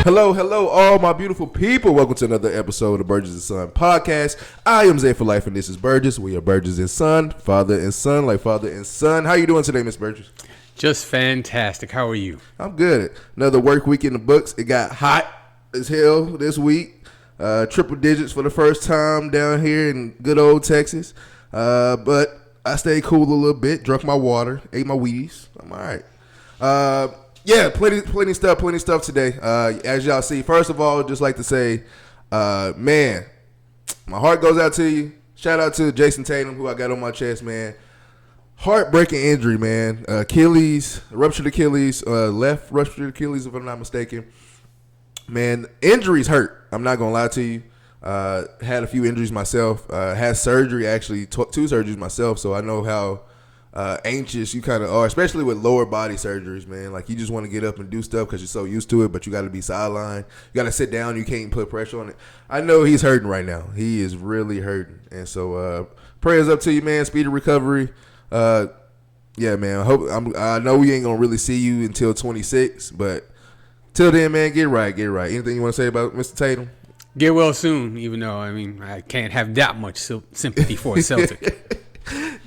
Hello, all my beautiful people. Welcome to another episode of Burgess&Son Podcast. I am Zay for life, and this is Burgess. We are Burgess&Son, father and son, like father and son. How you doing today, Miss Burgess? Just fantastic. How are you? I'm good. Another work week in the books. It got hot as hell this week. Triple digits for the first time down here in good old Texas. But I stayed cool a little bit, drunk my water, ate my Wheaties. I'm all right. Yeah, plenty stuff today. As y'all see, first of all, just like to say, man, my heart goes out to you. Shout out to Jason Tatum, who I got on my chest, man. Heartbreaking injury, man. Ruptured Achilles, left ruptured Achilles, if I'm not mistaken. Man, injuries hurt. I'm not gonna lie to you. Had a few injuries myself. Had surgery, actually, two surgeries myself, so I know how anxious you kind of are, especially with lower body surgeries, man. Like, you just want to get up and do stuff because you're so used to it, but you got to be sidelined. You got to sit down. You can't put pressure on it. I know he's hurting right now. He is really hurting. And so prayers up to you, man. Speedy recovery. Yeah, man. I know we ain't going to really see you until 26, but till then, man, get right. Anything you want to say about Mr. Tatum? Get well soon, even though, I can't have that much sympathy for a Celtic.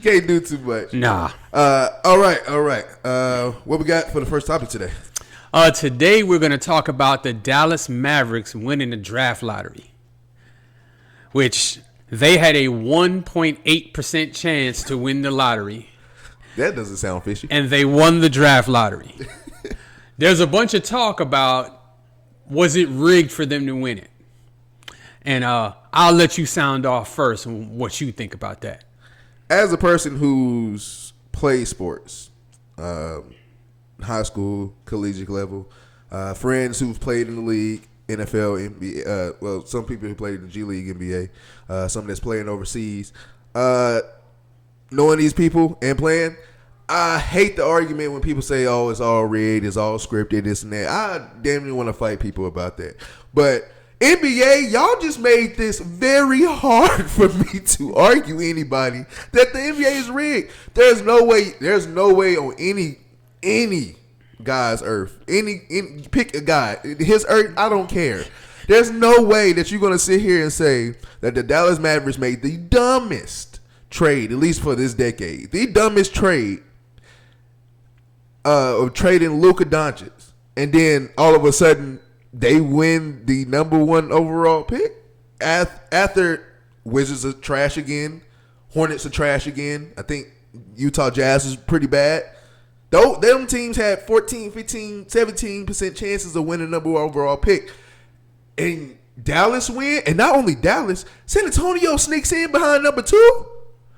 Can't do too much. Nah. All right. What we got for the first topic today? Today we're going to talk about the Dallas Mavericks winning the draft lottery, which they had a 1.8% chance to win the lottery. That doesn't sound fishy. And they won the draft lottery. There's a bunch of talk about, was it rigged for them to win it? And I'll let you sound off first on what you think about that. As a person who's played sports, high school, collegiate level, friends who've played in the league, NFL, NBA, well, some people who played in the G League, NBA, some that's playing overseas, knowing these people and playing, I hate the argument when people say, oh, it's all rigged, it's all scripted, this and that. I damn near want to fight people about that. But NBA, y'all just made this very hard for me to argue anybody that the NBA is rigged. There's no way on any guy's earth. Pick a guy. His earth, I don't care. There's no way that you're gonna sit here and say that the Dallas Mavericks made the dumbest trade, at least for this decade. The dumbest trade of trading Luka Doncic. And then all of a sudden they win the number one overall pick after Wizards are trash again, Hornets are trash again. I think Utah Jazz is pretty bad. Them teams had 14, 15, 17% chances of winning the number one overall pick. And Dallas win, and not only Dallas, San Antonio sneaks in behind number two.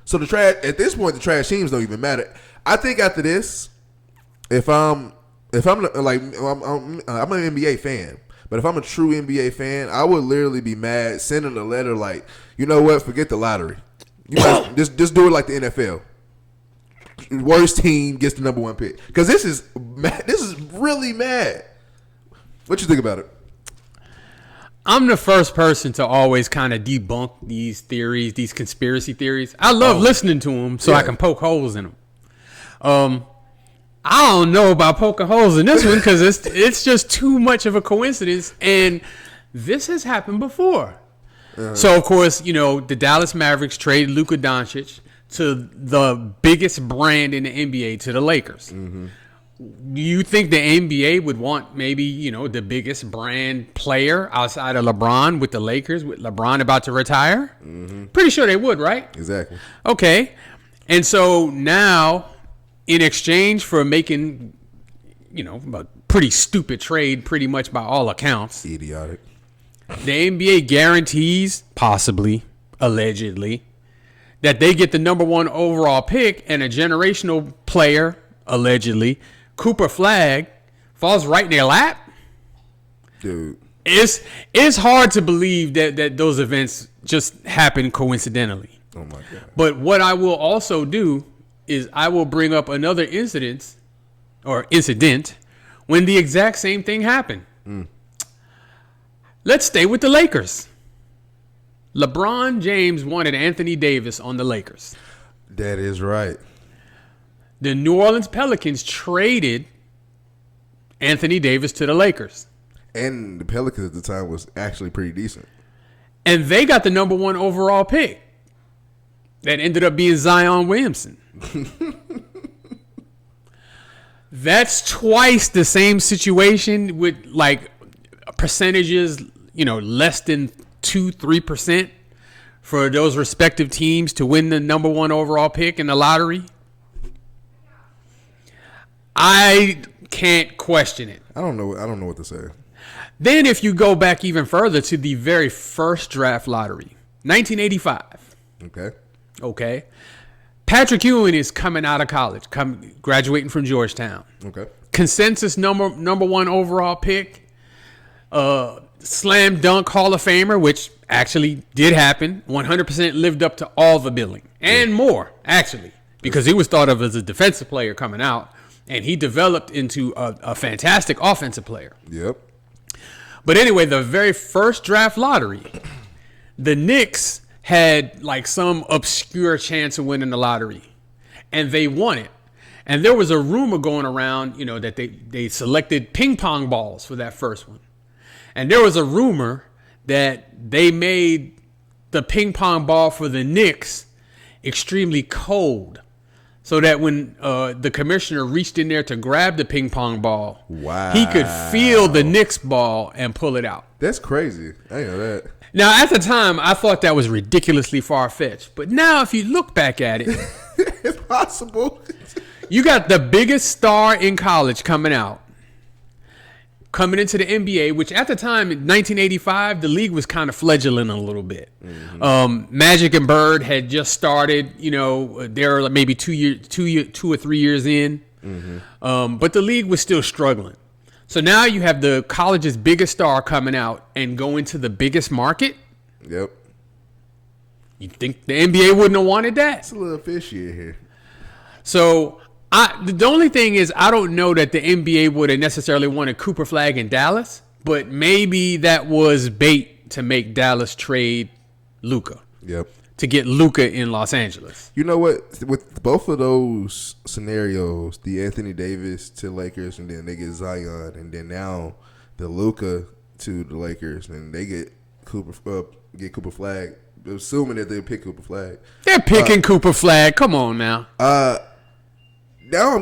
So at this point, the trash teams don't even matter. I think after this, I'm an NBA fan. But if I'm a true NBA fan, I would literally be mad sending a letter like, you know what, forget the lottery. You guys just do it like the NFL. Worst team gets the number one pick. Because this is really mad. What you think about it? I'm the first person to always kind of debunk these theories, these conspiracy theories. I love listening to them so I can poke holes in them. I don't know about poking holes in this one because it's just too much of a coincidence, and this has happened before. So, of course, the Dallas Mavericks traded Luka Doncic to the biggest brand in the NBA, to the Lakers. Mm-hmm. You think the NBA would want maybe, the biggest brand player outside of LeBron with the Lakers, with LeBron about to retire? Mm-hmm. Pretty sure they would, right? Exactly. Okay. And so now, in exchange for making, a pretty stupid trade, pretty much by all accounts. Idiotic. The NBA guarantees, possibly, allegedly, that they get the number one overall pick and a generational player, allegedly, Cooper Flag, falls right in their lap. Dude. It's hard to believe that those events just happen coincidentally. Oh, my God. But what I will also do is I will bring up another incident when the exact same thing happened. Let's stay with the Lakers. LeBron James wanted Anthony Davis on the Lakers. That is right. The New Orleans Pelicans traded Anthony Davis to the Lakers. And the Pelicans at the time was actually pretty decent. And they got the number 1 overall pick. That ended up being Zion Williamson. That's twice the same situation with like percentages, less than 2-3% for those respective teams to win the number 1 overall pick in the lottery. I can't question it. I don't know what to say. Then if you go back even further to the very first draft lottery, 1985. Okay. Patrick Ewing is coming out of college, graduating from Georgetown. Okay. Consensus number 1 overall pick. Slam dunk Hall of Famer, which actually did happen. 100% lived up to all the billing and more, actually, because he was thought of as a defensive player coming out, and he developed into a fantastic offensive player. Yep. But anyway, the very first draft lottery, the Knicks had like some obscure chance of winning the lottery, and they won it. And there was a rumor going around, that they selected ping pong balls for that first one. And there was a rumor that they made the ping pong ball for the Knicks extremely cold, so that when the commissioner reached in there to grab the ping pong ball, he could feel the Knicks ball and pull it out. That's crazy. I didn't know that. Now, at the time, I thought that was ridiculously far-fetched. But now, if you look back at it, it's possible. You got the biggest star in college coming into the NBA, which at the time, in 1985, the league was kind of fledgling a little bit. Mm-hmm. Magic and Bird had just started. They were maybe 2 or 3 years in. Mm-hmm. But the league was still struggling. So now you have the college's biggest star coming out and going to the biggest market. Yep. You think the NBA wouldn't have wanted that? It's a little fishy here. So the only thing is, I don't know that the NBA would have necessarily wanted Cooper Flag in Dallas, but maybe that was bait to make Dallas trade Luka. Yep. To get Luka in Los Angeles. You know what? With both of those scenarios, the Anthony Davis to Lakers, and then they get Zion, and then now the Luka to the Lakers, and they get Cooper Flag, assuming that they pick Cooper Flag. They're picking Cooper Flag. Come on now. Now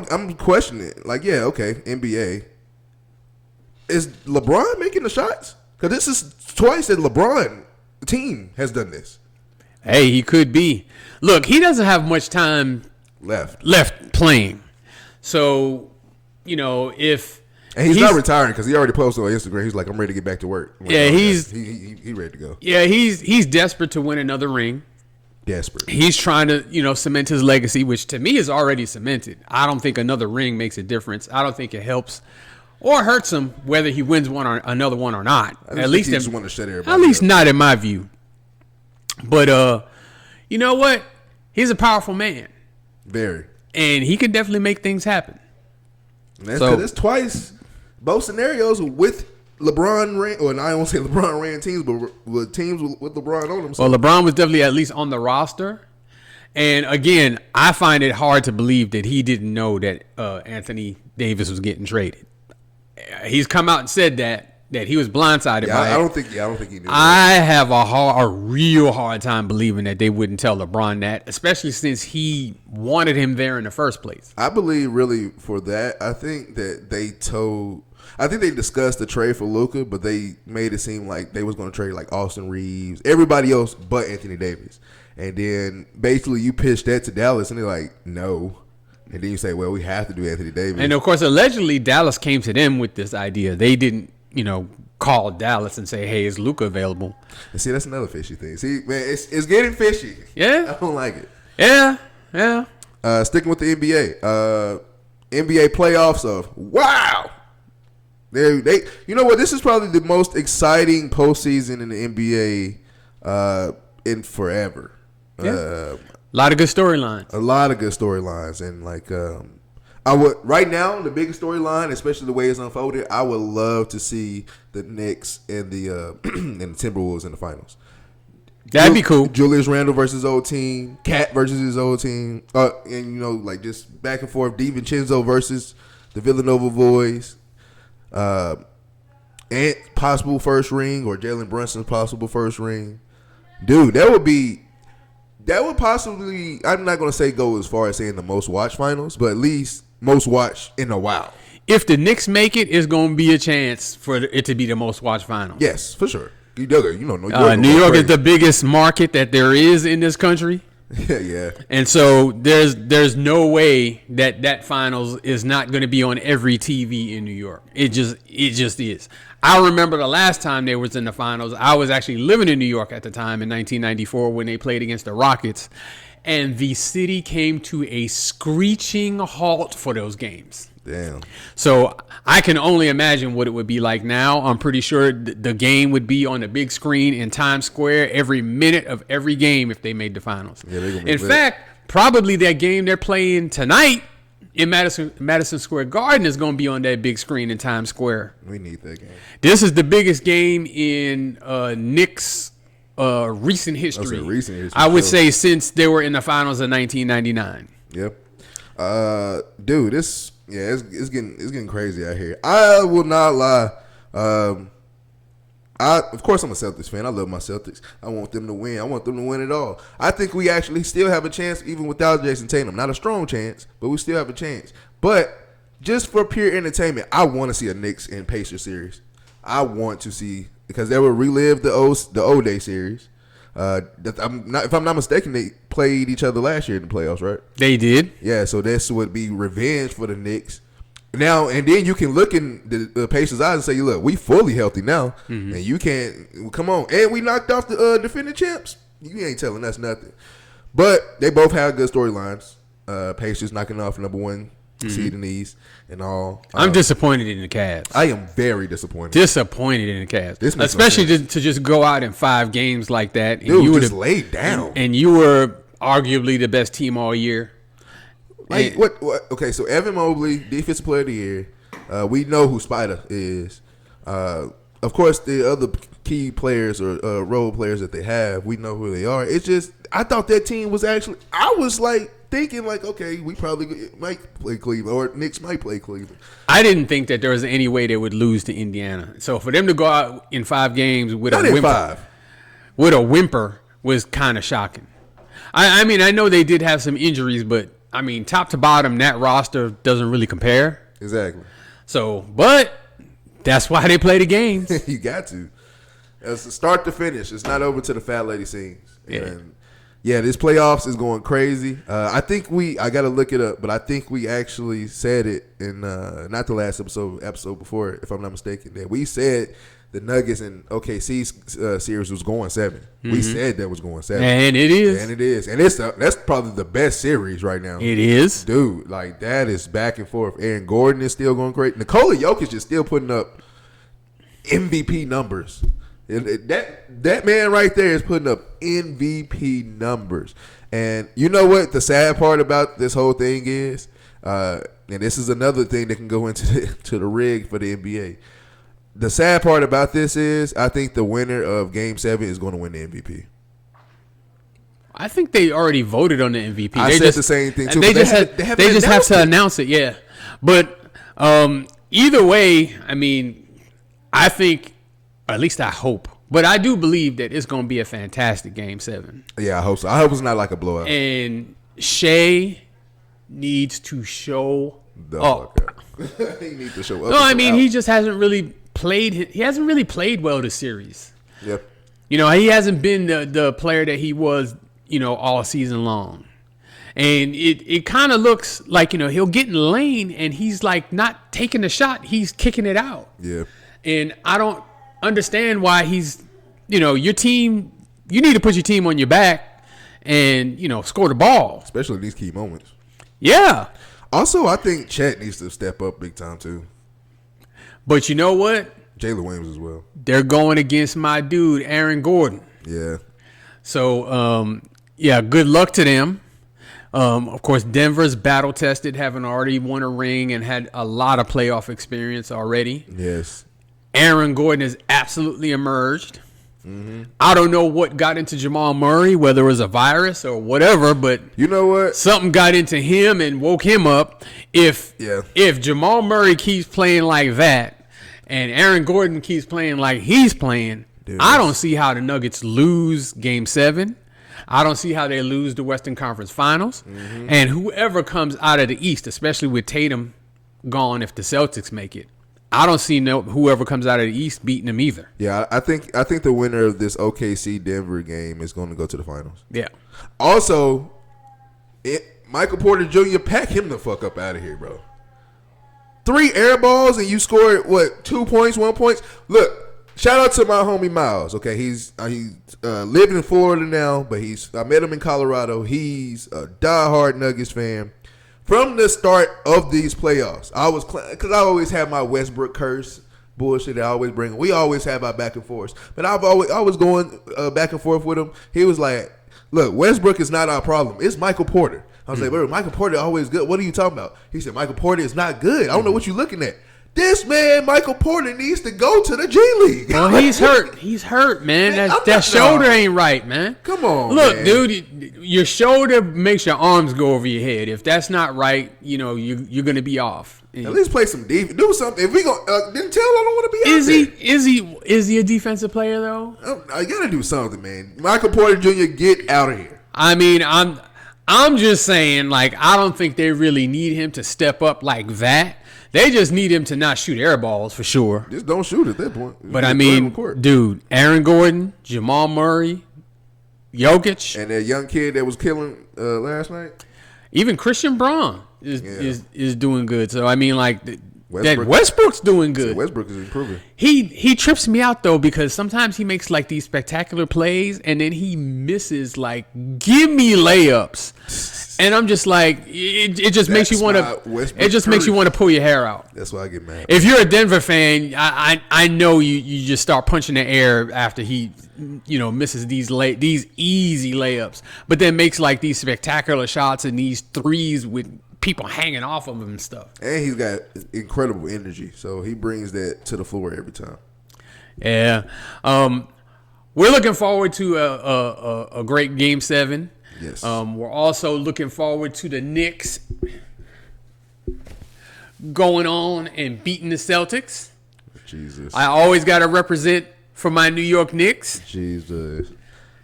I'm questioning it. Like, yeah, okay, NBA. Is LeBron making the shots? Because this is twice that LeBron, the team, has done this. Hey, he could be. Look, he doesn't have much time left playing. So, if... And he's not retiring because he already posted on Instagram. He's like, I'm ready to get back to work. Like, yeah, he's ready to go. Yeah, he's desperate to win another ring. Desperate. He's trying to, cement his legacy, which to me is already cemented. I don't think another ring makes a difference. I don't think it helps or hurts him whether he wins one or another one or not. At least he just want to shut everybody At least not in my view. But you know what? He's a powerful man. Very. And he can definitely make things happen. So it's twice, both scenarios with LeBron ran, or I won't say LeBron ran teams, but with teams with LeBron on them. So. Well, LeBron was definitely at least on the roster. And again, I find it hard to believe that he didn't know that Anthony Davis was getting traded. He's come out and said that he was blindsided by it. I don't think he knew. I have a real hard time believing that they wouldn't tell LeBron that, especially since he wanted him there in the first place. I believe really for that. I think that they discussed the trade for Luka, but they made it seem like they was going to trade like Austin Reeves, everybody else but Anthony Davis. And then basically you pitch that to Dallas, and they're like, no. And then you say, well, we have to do Anthony Davis. And of course, allegedly Dallas came to them with this idea. They didn't, call Dallas and say, hey, is Luka available? And see, that's another fishy thing. See, man, it's getting fishy. Yeah. I don't like it. Yeah. Sticking with the NBA. NBA playoffs wow. They you know what? This is probably the most exciting postseason in the NBA in forever. Yeah. A lot of good storylines. And like I would right now the biggest storyline, especially the way it's unfolded, I would love to see the Knicks and the and the Timberwolves in the finals. That'd be cool. Julius Randle versus his old team, Cat versus his old team, and like just back and forth. DiVincenzo versus the Villanova boys, and Ant possible first ring or Jalen Brunson's possible first ring. Dude, that would possibly, I'm not going to say go as far as saying the most watched finals, but at least most watched in a while. If the Knicks make it, it's going to be a chance for it to be the most watched final. Yes, for sure. New York is the biggest market that there is in this country. Yeah. And so there's no way that finals is not going to be on every TV in New York. It just is. I remember the last time they was in the finals. I was actually living in New York at the time in 1994 when they played against the Rockets, and the city came to a screeching halt for those games. Damn. So I can only imagine what it would be like now. I'm pretty sure the game would be on the big screen in Times Square every minute of every game if they made the finals. Yeah, in fact, probably that game they're playing tonight in Madison Square Garden is going to be on that big screen in Times Square. We need that game. This is the biggest game in Knicks' recent history. I would say since they were in the finals of 1999. Yep. Dude, it's getting crazy out here. I will not lie. Of course I'm a Celtics fan. I love my Celtics. I want them to win. I want them to win it all. I think we actually still have a chance even without Jason Tatum. Not a strong chance, but we still have a chance. But just for pure entertainment, I want to see a Knicks and Pacers series. I want to see, because they will relive the O-Day series. If I'm not mistaken, they played each other last year in the playoffs, right? They did. Yeah, so this would be revenge for the Knicks. Now, and then you can look in the Pacers' eyes and say, look, we fully healthy now. Mm-hmm. And you can't, come on. And we knocked off the defending champs. You ain't telling us nothing. But they both have good storylines. Pacers knocking off number one seed in the East and all. I'm disappointed in the Cavs. I am very disappointed. Disappointed in the Cavs. Especially to just go out in 5 games like that. And dude, you just laid down. And you were arguably the best team all year. Like, what? Okay, so Evan Mobley, Defensive Player of the Year. We know who Spider is. Of course, the other key players or role players that they have, we know who they are. It's just, I thought that team was actually, I was like thinking like, okay, we probably might play Cleveland or Knicks might play Cleveland. I didn't think that there was any way they would lose to Indiana. So for them to go out in 5 games with a whimper was kind of shocking. I mean, I know they did have some injuries, but I mean, top to bottom, that roster doesn't really compare. Exactly. So, but that's why they play the games. You got to. It's start to finish. It's not over to the fat lady sings. Yeah. And yeah, this playoffs is going crazy. I think I got to look it up, but I think we actually said it in not the last episode before, if I'm not mistaken, that we said the Nuggets and OKC series was going 7. Mm-hmm. We said that was going 7. And it is. And it is. And that's probably the best series right now. It is. Dude, like that is back and forth. Aaron Gordon is still going great. Nikola Jokic is still putting up MVP numbers. That man right there is putting up MVP numbers. And you know what the sad part about this whole thing is? And this is another thing that can go into to the rig for the NBA. The sad part about this is I think the winner of Game 7 is going to win the MVP. I think they already voted on the MVP. I said the same thing too. They just have to announce it, yeah. But either way, I mean, I think, or at least I hope, but I do believe that it's going to be a fantastic Game 7. Yeah, I hope so. I hope it's not like a blowout. And Shea needs to show up. He needs to show up. No, I mean, he just hasn't really played. He hasn't really played well this series. Yep. You know, he hasn't been the player that he was, you know, all season long. And it kind of looks like, you know, he'll get in the lane and he's like not taking the shot. He's kicking it out. Yeah. And I don't understand why he's, you know, your team, you need to put your team on your back and, you know, score the ball. Especially in these key moments. Yeah. Also, I think Chet needs to step up big time too. But you know what? Jalen Williams as well. They're going against my dude, Aaron Gordon. Yeah. So, yeah, good luck to them. Of course, Denver's battle tested, having already won a ring and had a lot of playoff experience already. Yes. Aaron Gordon has absolutely emerged. Mm-hmm. I don't know what got into Jamal Murray, whether it was a virus or whatever, but you know what? Something got into him and woke him up. If Jamal Murray keeps playing like that, and Aaron Gordon keeps playing like he's playing, dude, I don't see how the Nuggets lose Game 7. I don't see how they lose the Western Conference Finals. Mm-hmm. And whoever comes out of the East, especially with Tatum gone if the Celtics make it, I don't see whoever comes out of the East beating them either. Yeah, I think the winner of this OKC Denver game is going to go to the finals. Yeah. Also, Michael Porter Jr., pack him the fuck up out of here, bro. 3 air balls and you scored, 2 points, 1 point? Look, shout out to my homie Miles. Okay, he's living in Florida now, but I met him in Colorado. He's a diehard Nuggets fan. From the start of these playoffs, because I always have my Westbrook curse bullshit that I always bring. We always have our back and forth, but I was going back and forth with him. He was like, "Look, Westbrook is not our problem. It's Michael Porter." I was like, "Bro, Michael Porter always good. What are you talking about?" He said, "Michael Porter is not good. I don't know what you're looking at. This man, Michael Porter, needs to go to the G League." Well, he's hurt. He's hurt, man. That shoulder ain't right, man. Come on, look, man. dude. Your shoulder makes your arms go over your head. If that's not right, you're gonna be off. At least play some defense. Do something. If we go, then tell I don't want to be out there. Is he a defensive player though? I gotta do something, man. Michael Porter Jr., get out of here. I mean, I'm just saying, like, I don't think they really need him to step up like that. They just need him to not shoot air balls for sure. Just don't shoot at that point. But I mean, dude, Aaron Gordon, Jamal Murray, Jokic, and that young kid that was killing last night. Even Christian Braun is doing good. So I mean, like Westbrook's doing good. So Westbrook is improving. He trips me out though, because sometimes he makes like these spectacular plays and then he misses like give me layups. And I'm just like, it just makes you want to. It just makes you want to pull your hair out. That's why I get mad. If you're a Denver fan, I know you just start punching the air after he, misses these easy layups, but then makes like these spectacular shots and these threes with people hanging off of him and stuff. And he's got incredible energy, so he brings that to the floor every time. Yeah, we're looking forward to a great Game 7. Yes. We're also looking forward to the Knicks going on and beating the Celtics. Jesus. I always got to represent for my New York Knicks. Jesus.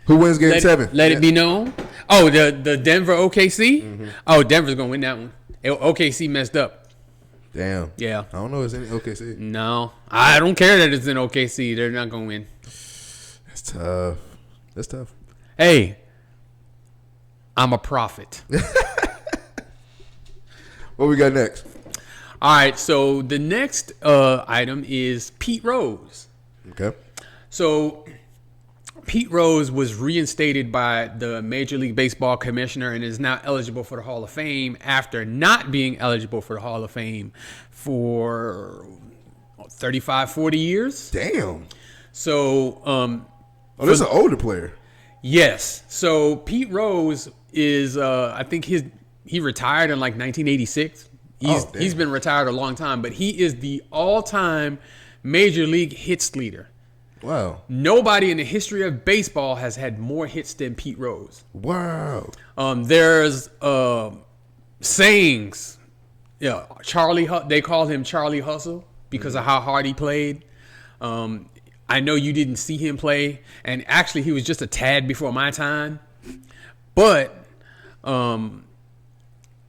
Who wins Game 7? Let it be known. Oh, the Denver OKC? Mm-hmm. Oh, Denver's going to win that one. OKC messed up. Damn. Yeah. I don't know if it's in OKC. No. I don't care that it's in OKC. They're not going to win. That's tough. Hey. I'm a prophet. What we got next? All right, so the next item is Pete Rose. Okay. So Pete Rose was reinstated by the Major League Baseball commissioner and is now eligible for the Hall of Fame after not being eligible for the Hall of Fame for 35, 40 years. Damn. So, this is an older player. Yes. So Pete Rose is, I think he retired in like 1986. He's been retired a long time, but he is the all-time Major League hits leader. Wow. Nobody in the history of baseball has had more hits than Pete Rose. Wow. There's sayings. Yeah, they call him Charlie Hustle because of how hard he played. I know you didn't see him play, and actually he was just a tad before my time. But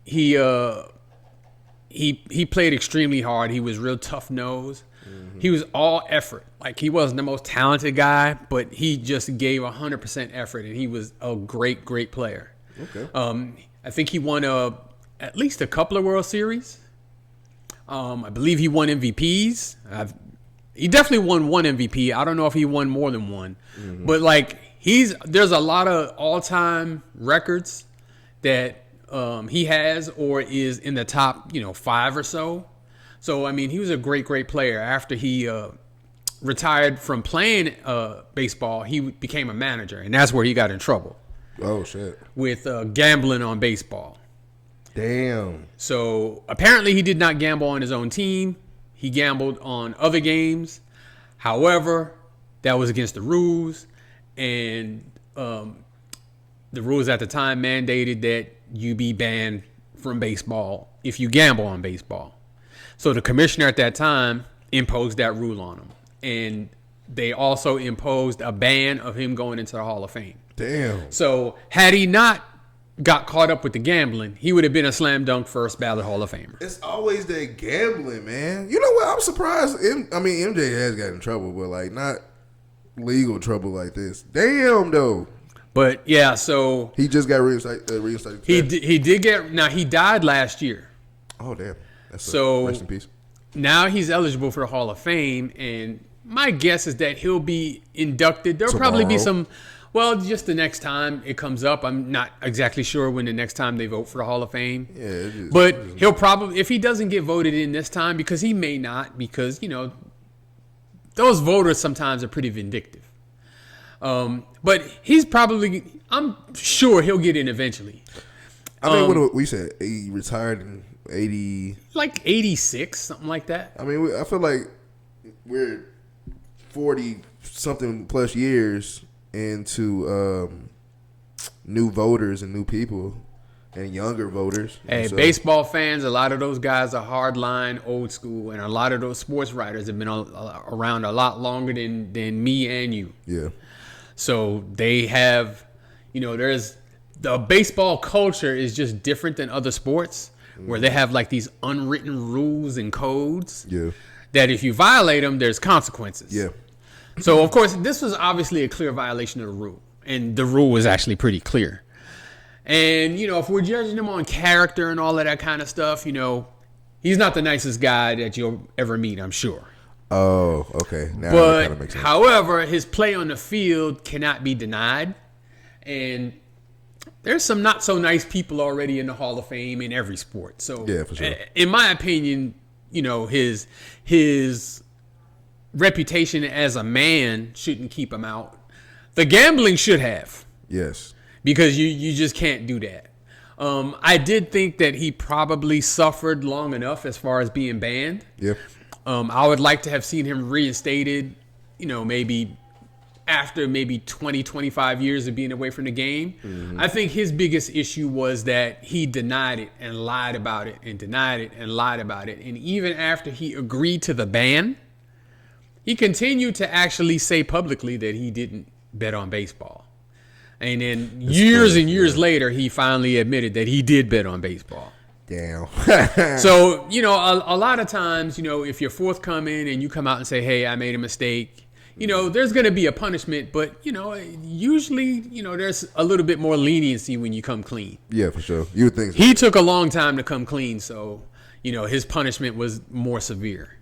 he played extremely hard. He was real tough nose. Mm-hmm. He was all effort. Like, he wasn't the most talented guy, but he just gave 100% effort, and he was a great, great player. Okay. I think he won at least a couple of World Series. I believe he won MVPs. He definitely won one MVP. I don't know if he won more than one. Mm-hmm. But, like, there's a lot of all-time records that he has or is in the top, 5 or so. So, I mean, he was a great, great player. After he retired from playing baseball, he became a manager, and that's where he got in trouble. Oh, shit. With gambling on baseball. Damn. So, apparently he did not gamble on his own team. He gambled on other games. However, that was against the rules, and the rules at the time mandated that you be banned from baseball if you gamble on baseball. So the commissioner at that time imposed that rule on him. And they also imposed a ban of him going into the Hall of Fame. Damn. So had he not got caught up with the gambling, he would have been a slam dunk first ballot Hall of Famer. It's always that gambling, man. You know what? I'm surprised. MJ has gotten in trouble, but like not legal trouble like this. Damn, though. But yeah, so he just got reinstated. He did get. Now he died last year. Oh damn. So rest in peace. Now he's eligible for the Hall of Fame, and my guess is that he'll be inducted. There'll probably be some. Well, just the next time it comes up. I'm not exactly sure when the next time they vote for the Hall of Fame. Yeah, but he'll probably, if he doesn't get voted in this time, because he may not, because, you know, those voters sometimes are pretty vindictive. But he's probably, I'm sure he'll get in eventually. I mean, what we said, he retired in 80. Like 86, something like that. I mean, I feel like we're 40-something plus years into new voters and new people and younger voters. Hey, so, baseball fans, a lot of those guys are hardline, old school, and a lot of those sports writers have been around a lot longer than me and you. Yeah. So they have, you know, there's the baseball culture is just different than other sports where they have like these unwritten rules and codes. Yeah. That if you violate them, there's consequences. Yeah. So, of course, this was obviously a clear violation of the rule. And the rule was actually pretty clear. And, you know, if we're judging him on character and all of that kind of stuff, you know, he's not the nicest guy that you'll ever meet, I'm sure. Oh, okay. Now but, that kind of makes sense. However, his play on the field cannot be denied. And there's some not so nice people already in the Hall of Fame in every sport. So, yeah, for sure. In my opinion, you know, his reputation as a man shouldn't keep him out. The gambling should have. Yes. Because you just can't do that. I did think that he probably suffered long enough as far as being banned. Yeah. I would like to have seen him reinstated, you know, maybe after 20, 25 years of being away from the game. Mm-hmm. I think his biggest issue was that he denied it and lied about it and denied it and lied about it. And even after he agreed to the ban, he continued to actually say publicly that he didn't bet on baseball. And then years and years later, he finally admitted that he did bet on baseball. Damn. So, you know, a lot of times, you know, if you're forthcoming and you come out and say, hey, I made a mistake, you know, there's going to be a punishment. But, you know, usually, you know, there's a little bit more leniency when you come clean. Yeah, for sure. You would think so. He took a long time to come clean. So, you know, his punishment was more severe.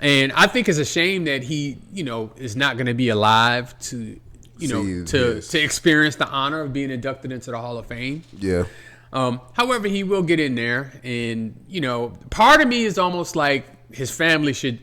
And I think it's a shame that he, you know, is not going to be alive to, you know, to experience the honor of being inducted into the Hall of Fame. Yeah. However, he will get in there. And, you know, part of me is almost like his family should,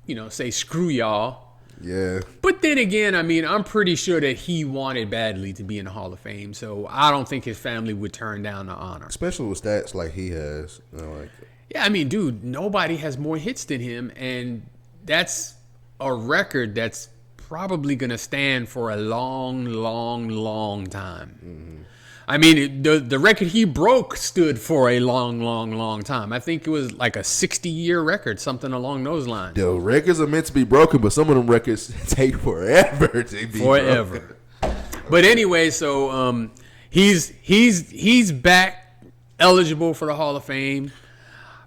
you know, say, screw y'all. Yeah. But then again, I mean, I'm pretty sure that he wanted badly to be in the Hall of Fame. So I don't think his family would turn down the honor. Especially with stats like he has. You know, like, yeah, I mean, dude, nobody has more hits than him. And that's a record that's probably going to stand for a long, long, long time. Mm-hmm. I mean, the record he broke stood for a long, long, long time. I think it was like a 60-year record, something along those lines. The records are meant to be broken, but some of them records take forever to be broken. But anyway, so he's back eligible for the Hall of Fame.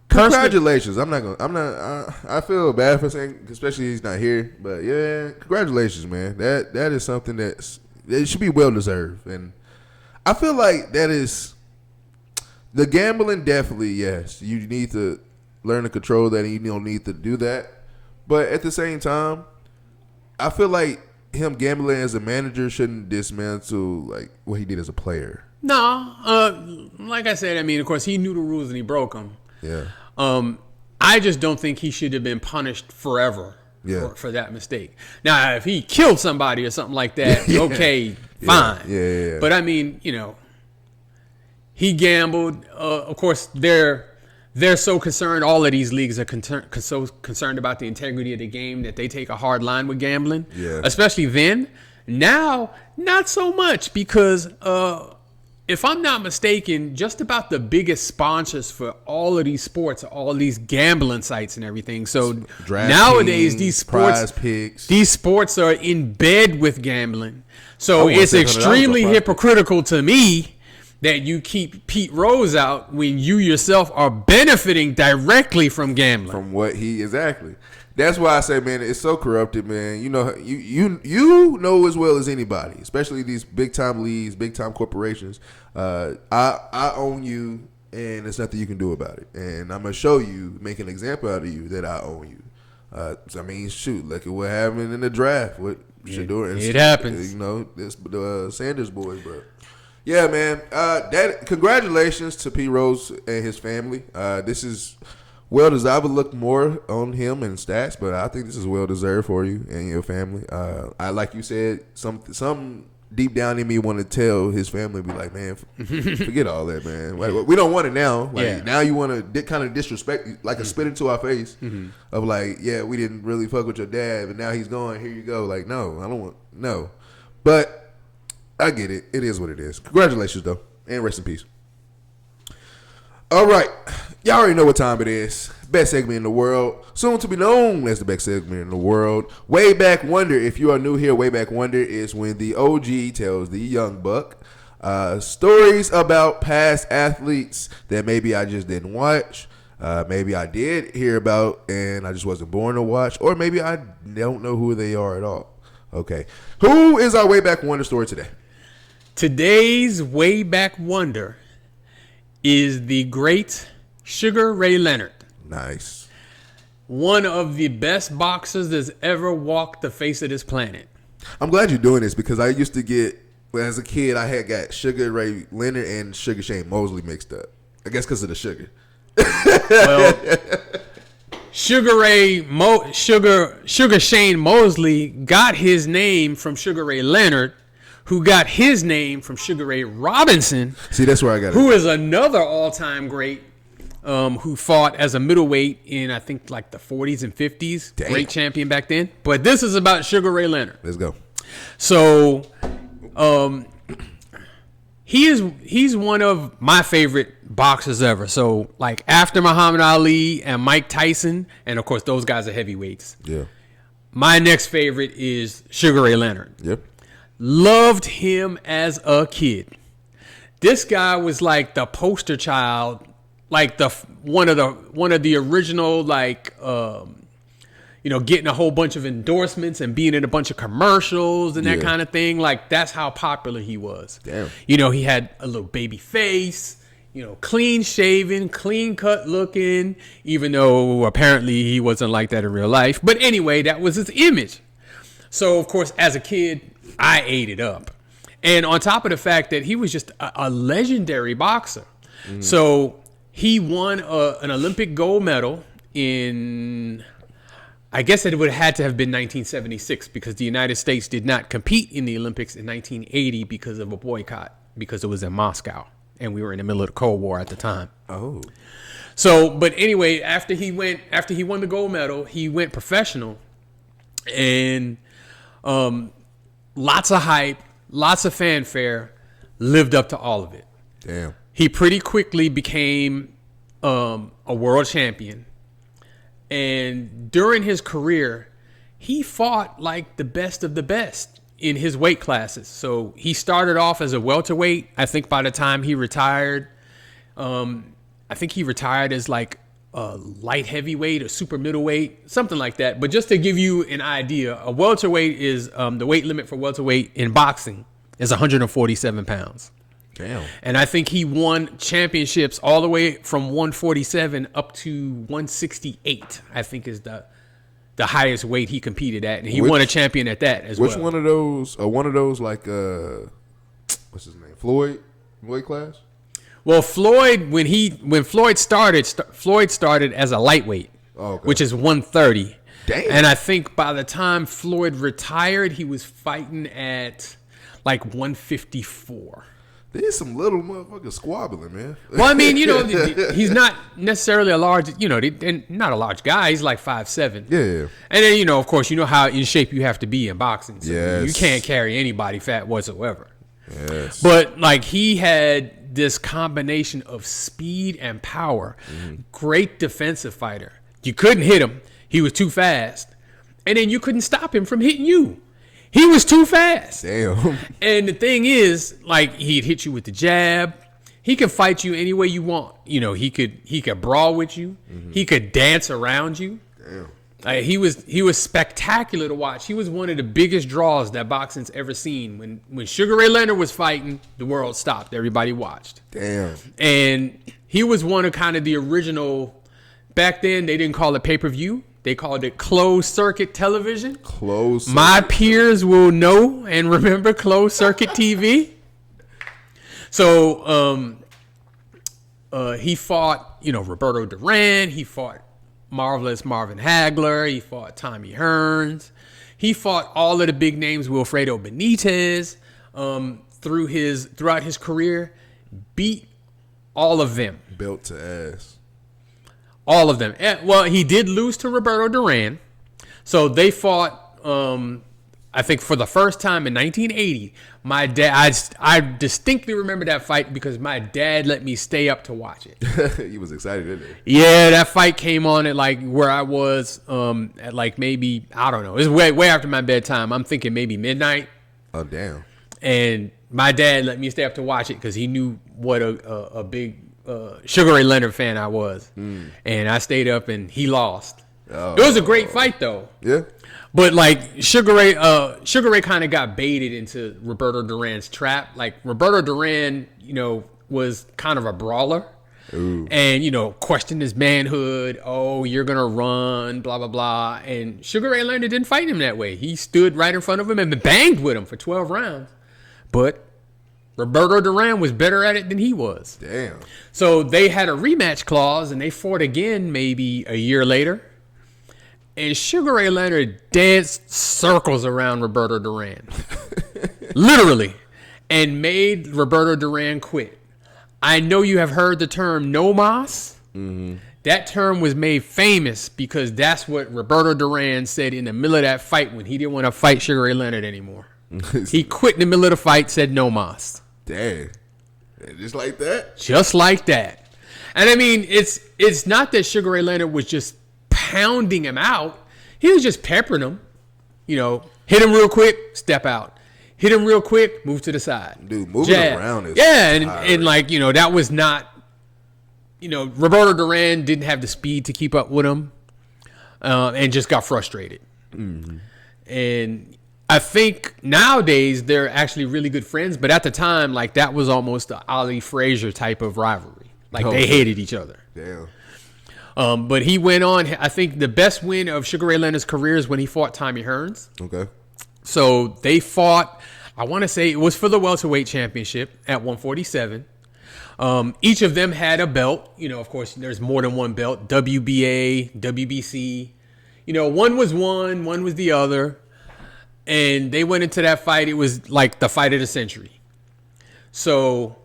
Congratulations! I feel bad for saying, especially he's not here. But yeah, congratulations, man. That is something it should be well deserved, and I feel like that is the gambling. Definitely, yes, you need to learn to control that, and you don't need to do that. But at the same time, I feel like him gambling as a manager shouldn't dismantle like what he did as a player. No, like I said, I mean, of course, he knew the rules and he broke them. Yeah. I just don't think he should have been punished forever for that mistake. Now, if he killed somebody or something like that, okay, fine. Yeah. But I mean, you know, he gambled. Of course, they're so concerned. All of these leagues are so concerned about the integrity of the game that they take a hard line with gambling. Yeah. Especially then. Now, not so much because if I'm not mistaken, just about the biggest sponsors for all of these sports, all these gambling sites and everything. So nowadays, these sports are in bed with gambling. So it's extremely hypocritical to me that you keep Pete Rose out when you yourself are benefiting directly from gambling. From what he exactly. That's why I say, man, it's so corrupted, man. You know, you know as well as anybody, especially these big time leagues, big time corporations. I own you, and there's nothing you can do about it. And I'm gonna show you, make an example out of you that I own you. I mean, shoot, look at what happened in the draft. What Shador and it happens. You know, this the Sanders boys, bro. Yeah, man. Congratulations to Pete Rose and his family. This is well deserved. I would look more on him and stats, but I think this is well deserved for you and your family. I like you said, some deep down in me want to tell his family, be like, man, forget all that, man. Like, we don't want it now. Like, now you want to kind of disrespect, like a spit into our face of like, yeah, we didn't really fuck with your dad, but now he's gone. Here you go. Like, no, I don't want no, but. I get it. It is what it is. Congratulations, though. And rest in peace. All right. Y'all already know what time it is. Best segment in the world. Soon to be known as the best segment in the world. Way Back Wonder. If you are new here, Way Back Wonder is when the OG tells the young buck stories about past athletes that maybe I just didn't watch. Maybe I did hear about and I just wasn't born to watch. Or maybe I don't know who they are at all. Okay. Who is our Way Back Wonder story today? Today's Way Back Wonder is the great Sugar Ray Leonard. Nice. One of the best boxers that's ever walked the face of this planet. I'm glad you're doing this because I used to get, as a kid, I had got Sugar Ray Leonard and Sugar Shane Mosley mixed up. I guess because of the sugar. Well, Sugar Shane Mosley got his name from Sugar Ray Leonard, who got his name from Sugar Ray Robinson. See, that's where I got it. Who is another all-time great who fought as a middleweight in, I think, like the 40s and 50s. Damn. Great champion back then. But this is about Sugar Ray Leonard. Let's go. So, he's one of my favorite boxers ever. So, like, after Muhammad Ali and Mike Tyson, and, of course, those guys are heavyweights. Yeah. My next favorite is Sugar Ray Leonard. Yep. Loved him as a kid. This guy was like the poster child, like one of the original, like getting a whole bunch of endorsements and being in a bunch of commercials and that kind of thing. Like, that's how popular he was. Damn. He had a little baby face, clean shaven, clean cut looking, even though apparently he wasn't like that in real life. But anyway, that was his image. So, of course, as a kid, I ate it up. And on top of the fact that he was just a legendary boxer. Mm. So he won an Olympic gold medal in, I guess it would have had to have been 1976 because the United States did not compete in the Olympics in 1980 because of a boycott, because it was in Moscow. And we were in the middle of the Cold War at the time. Oh. So, but anyway, after he won the gold medal, he went professional. And lots of hype, lots of fanfare, lived up to all of it. Damn. He pretty quickly became a world champion. And during his career, he fought like the best of the best in his weight classes. So he started off as a welterweight. I think by the time he retired, I think he retired as like a light heavyweight or super middleweight, something like that. But just to give you an idea, a welterweight is the weight limit for welterweight in boxing is 147 pounds. Damn. And I think he won championships all the way from 147 up to 168, I think is the highest weight he competed at. And he won a champion at that as well. Which one of those like, what's his name? Floyd weight class? Well, Floyd, when Floyd started as a lightweight, which is 130. Damn. And I think by the time Floyd retired, he was fighting at like 154. There's some little motherfuckers squabbling, man. Well, I mean, he's not necessarily a large, not a large guy. He's like 5'7". Yeah. And then, of course, how in shape you have to be in boxing. So yes. You can't carry anybody fat whatsoever. Yes. But like he had this combination of speed and power. Great defensive fighter. You couldn't hit him. He was too fast. And then you couldn't stop him from hitting you. He was too fast. Damn. And the thing is, like, he'd hit you with the jab. He could fight you any way you want. You know, he could brawl with you. He could dance around you. Damn. He was spectacular to watch. He was one of the biggest draws that boxing's ever seen. When Sugar Ray Leonard was fighting, the world stopped. Everybody watched. Damn. And he was one of kind of the original. Back then, they didn't call it pay-per-view. They called it closed circuit television. Closed circuit. My peers will know and remember closed circuit TV. So he fought, Roberto Duran. He fought Marvelous Marvin Hagler. He fought Tommy Hearns. He fought all of the big names, Wilfredo Benitez, throughout his career. Beat all of them. Belt to ass. All of them. Well, he did lose to Roberto Duran. So they fought, I think, for the first time in 1980. My dad, I distinctly remember that fight because my dad let me stay up to watch it. He was excited, didn't he? Yeah, that fight came on at like where I was at like maybe, I don't know. It was way after my bedtime. I'm thinking maybe midnight. Oh, damn. And my dad let me stay up to watch it because he knew what a big Sugar Ray Leonard fan I was. And I stayed up and he lost. It was a great fight though. Yeah. But like Sugar Ray kind of got baited into Roberto Duran's trap. Like Roberto Duran, was kind of a brawler. Ooh. And, questioned his manhood. Oh, you're going to run, blah, blah, blah. And Sugar Ray Leonard didn't fight him that way. He stood right in front of him and banged with him for 12 rounds. But Roberto Duran was better at it than he was. Damn. So they had a rematch clause, and they fought again maybe a year later. And Sugar Ray Leonard danced circles around Roberto Duran. Literally. And made Roberto Duran quit. I know you have heard the term no mas. Mm-hmm. That term was made famous because that's what Roberto Duran said in the middle of that fight when he didn't want to fight Sugar Ray Leonard anymore. He quit in the middle of the fight, said no mas. Dang. Just like that? Just like that. And I mean, it's not that Sugar Ray Leonard was just pounding him out. He was just peppering him. Hit him real quick, step out. Hit him real quick, move to the side. Dude, moving around is and like, that was not, Roberto Duran didn't have the speed to keep up with him and just got frustrated. Mm-hmm. And I think nowadays they're actually really good friends, but at the time, like that was almost the Ali Frazier type of rivalry. Like they hated each other. Damn. But he went on. I think the best win of Sugar Ray Leonard's career is when he fought Tommy Hearns. Okay. So they fought. I want to say it was for the welterweight championship at 147. Each of them had a belt. Of course, there's more than one belt. WBA, WBC. One was one was the other. And they went into that fight. It was like the fight of the century. So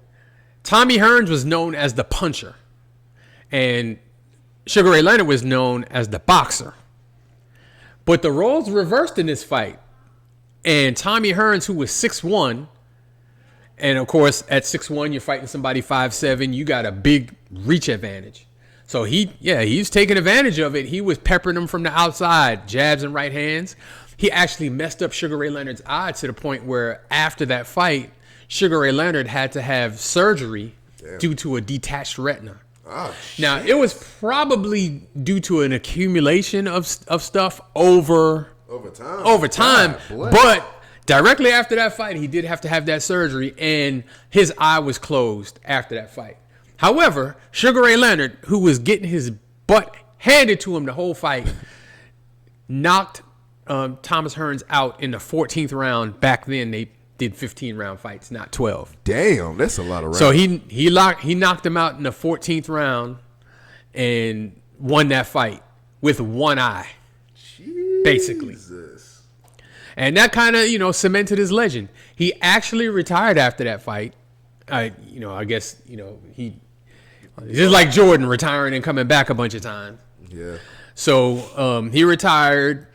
Tommy Hearns was known as the puncher. And Sugar Ray Leonard was known as the boxer. But the roles reversed in this fight. And Tommy Hearns, who was 6'1", and of course at 6'1", you're fighting somebody 5'7", you got a big reach advantage. So he was taking advantage of it. He was peppering him from the outside, jabs and right hands. He actually messed up Sugar Ray Leonard's eye to the point where after that fight, Sugar Ray Leonard had to have surgery due to a detached retina. Oh, now, it was probably due to an accumulation of stuff over time. But directly after that fight, he did have to have that surgery, and his eye was closed after that fight. However, Sugar Ray Leonard, who was getting his butt handed to him the whole fight, knocked Thomas Hearns out in the 14th round. Back then, they did 15-round fights, not 12. Damn, that's a lot of rounds. So he knocked him out in the 14th round and won that fight with one eye, basically. And that kind of, cemented his legend. He actually retired after that fight. I guess, he just like Jordan retiring and coming back a bunch of times. Yeah. So he retired.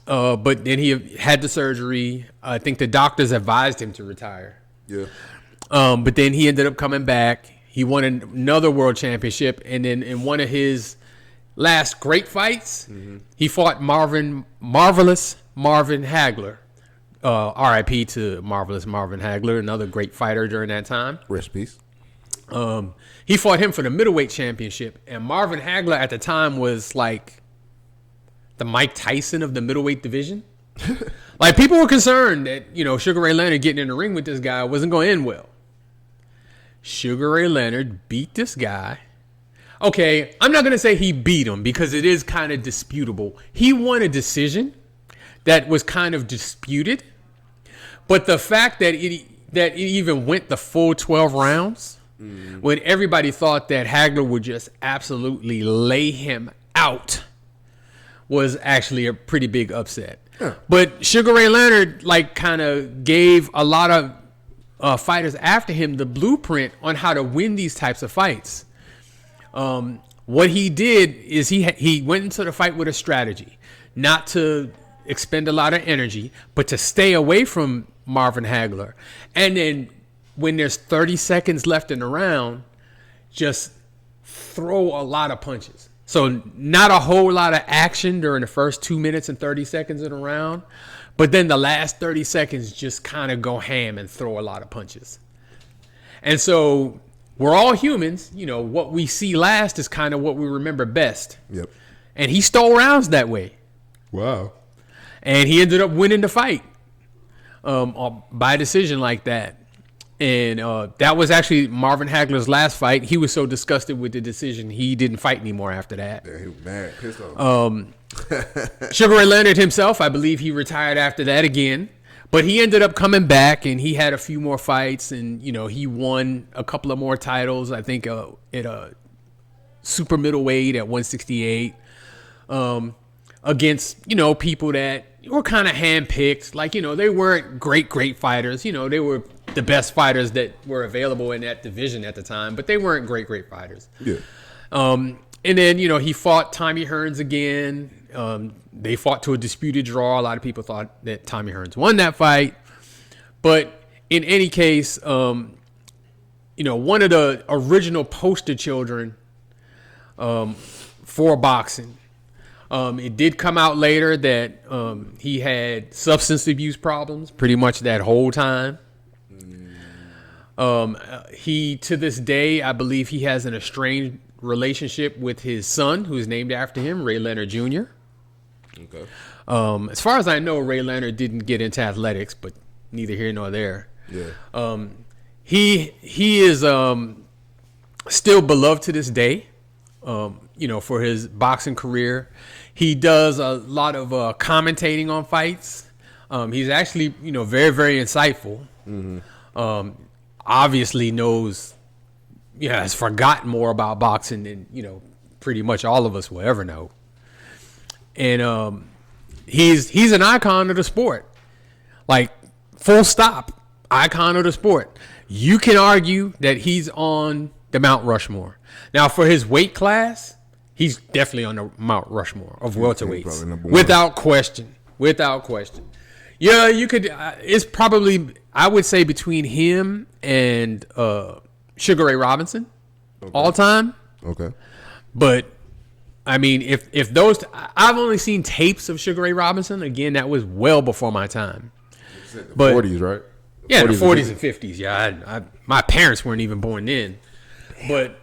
But then he had the surgery. I think the doctors advised him to retire. Yeah. But then he ended up coming back. He won another world championship, and then in one of his last great fights, he fought Marvelous Marvin Hagler. R.I.P. to Marvelous Marvin Hagler, another great fighter during that time. Rest in peace. He fought him for the middleweight championship, and Marvin Hagler at the time was like the Mike Tyson of the middleweight division. Like, people were concerned that, Sugar Ray Leonard getting in the ring with this guy wasn't going to end well. Sugar Ray Leonard beat this guy. Okay, I'm not going to say he beat him because it is kind of disputable. He won a decision that was kind of disputed, but the fact that it even went the full 12 rounds, when everybody thought that Hagler would just absolutely lay him out, was actually a pretty big upset. Yeah. But Sugar Ray Leonard kind of gave a lot of fighters after him the blueprint on how to win these types of fights. What he did is he went into the fight with a strategy, not to expend a lot of energy, but to stay away from Marvin Hagler. And then when there's 30 seconds left in the round, just throw a lot of punches. So not a whole lot of action during the first 2 minutes and 30 seconds in the round, but then the last 30 seconds just kind of go ham and throw a lot of punches. And so we're all humans. What we see last is kind of what we remember best. Yep. And he stole rounds that way. Wow. And he ended up winning the fight by decision like that. And that was actually Marvin Hagler's last fight. He was so disgusted with the decision, he didn't fight anymore after that. Yeah, he was mad, pissed off. Sugar Ray Leonard himself, I believe he retired after that again. But he ended up coming back, and he had a few more fights, and, he won a couple of more titles, I think, at a super middleweight at 168, against, people that were kind of handpicked. They weren't great fighters. They were the best fighters that were available in that division at the time, but they weren't great fighters. Yeah. And then, he fought Tommy Hearns again. They fought to a disputed draw. A lot of people thought that Tommy Hearns won that fight. But in any case, one of the original poster children for boxing, it did come out later that he had substance abuse problems pretty much that whole time. He, to this day, I believe he has an estranged relationship with his son, who's named after him, Ray Leonard Jr. Okay. As far as I know, Ray Leonard didn't get into athletics, but neither here nor there. Yeah. He is still beloved to this day, for his boxing career. He does a lot of commentating on fights. He's actually, very, very insightful. Mm-hmm. Obviously knows, has forgotten more about boxing than, pretty much all of us will ever know. And he's an icon of the sport. Like, full stop, icon of the sport. You can argue that he's on the Mount Rushmore. Now, for his weight class, he's definitely on the Mount Rushmore of welterweights. Without question. Without question. Yeah, you could. It's probably, I would say, between him and Sugar Ray Robinson, all time. Okay. But I mean, if those, I've only seen tapes of Sugar Ray Robinson. Again, that was well before my time. The 40s, right? Yeah, the 40s and 50s. Yeah, my parents weren't even born then. Damn. But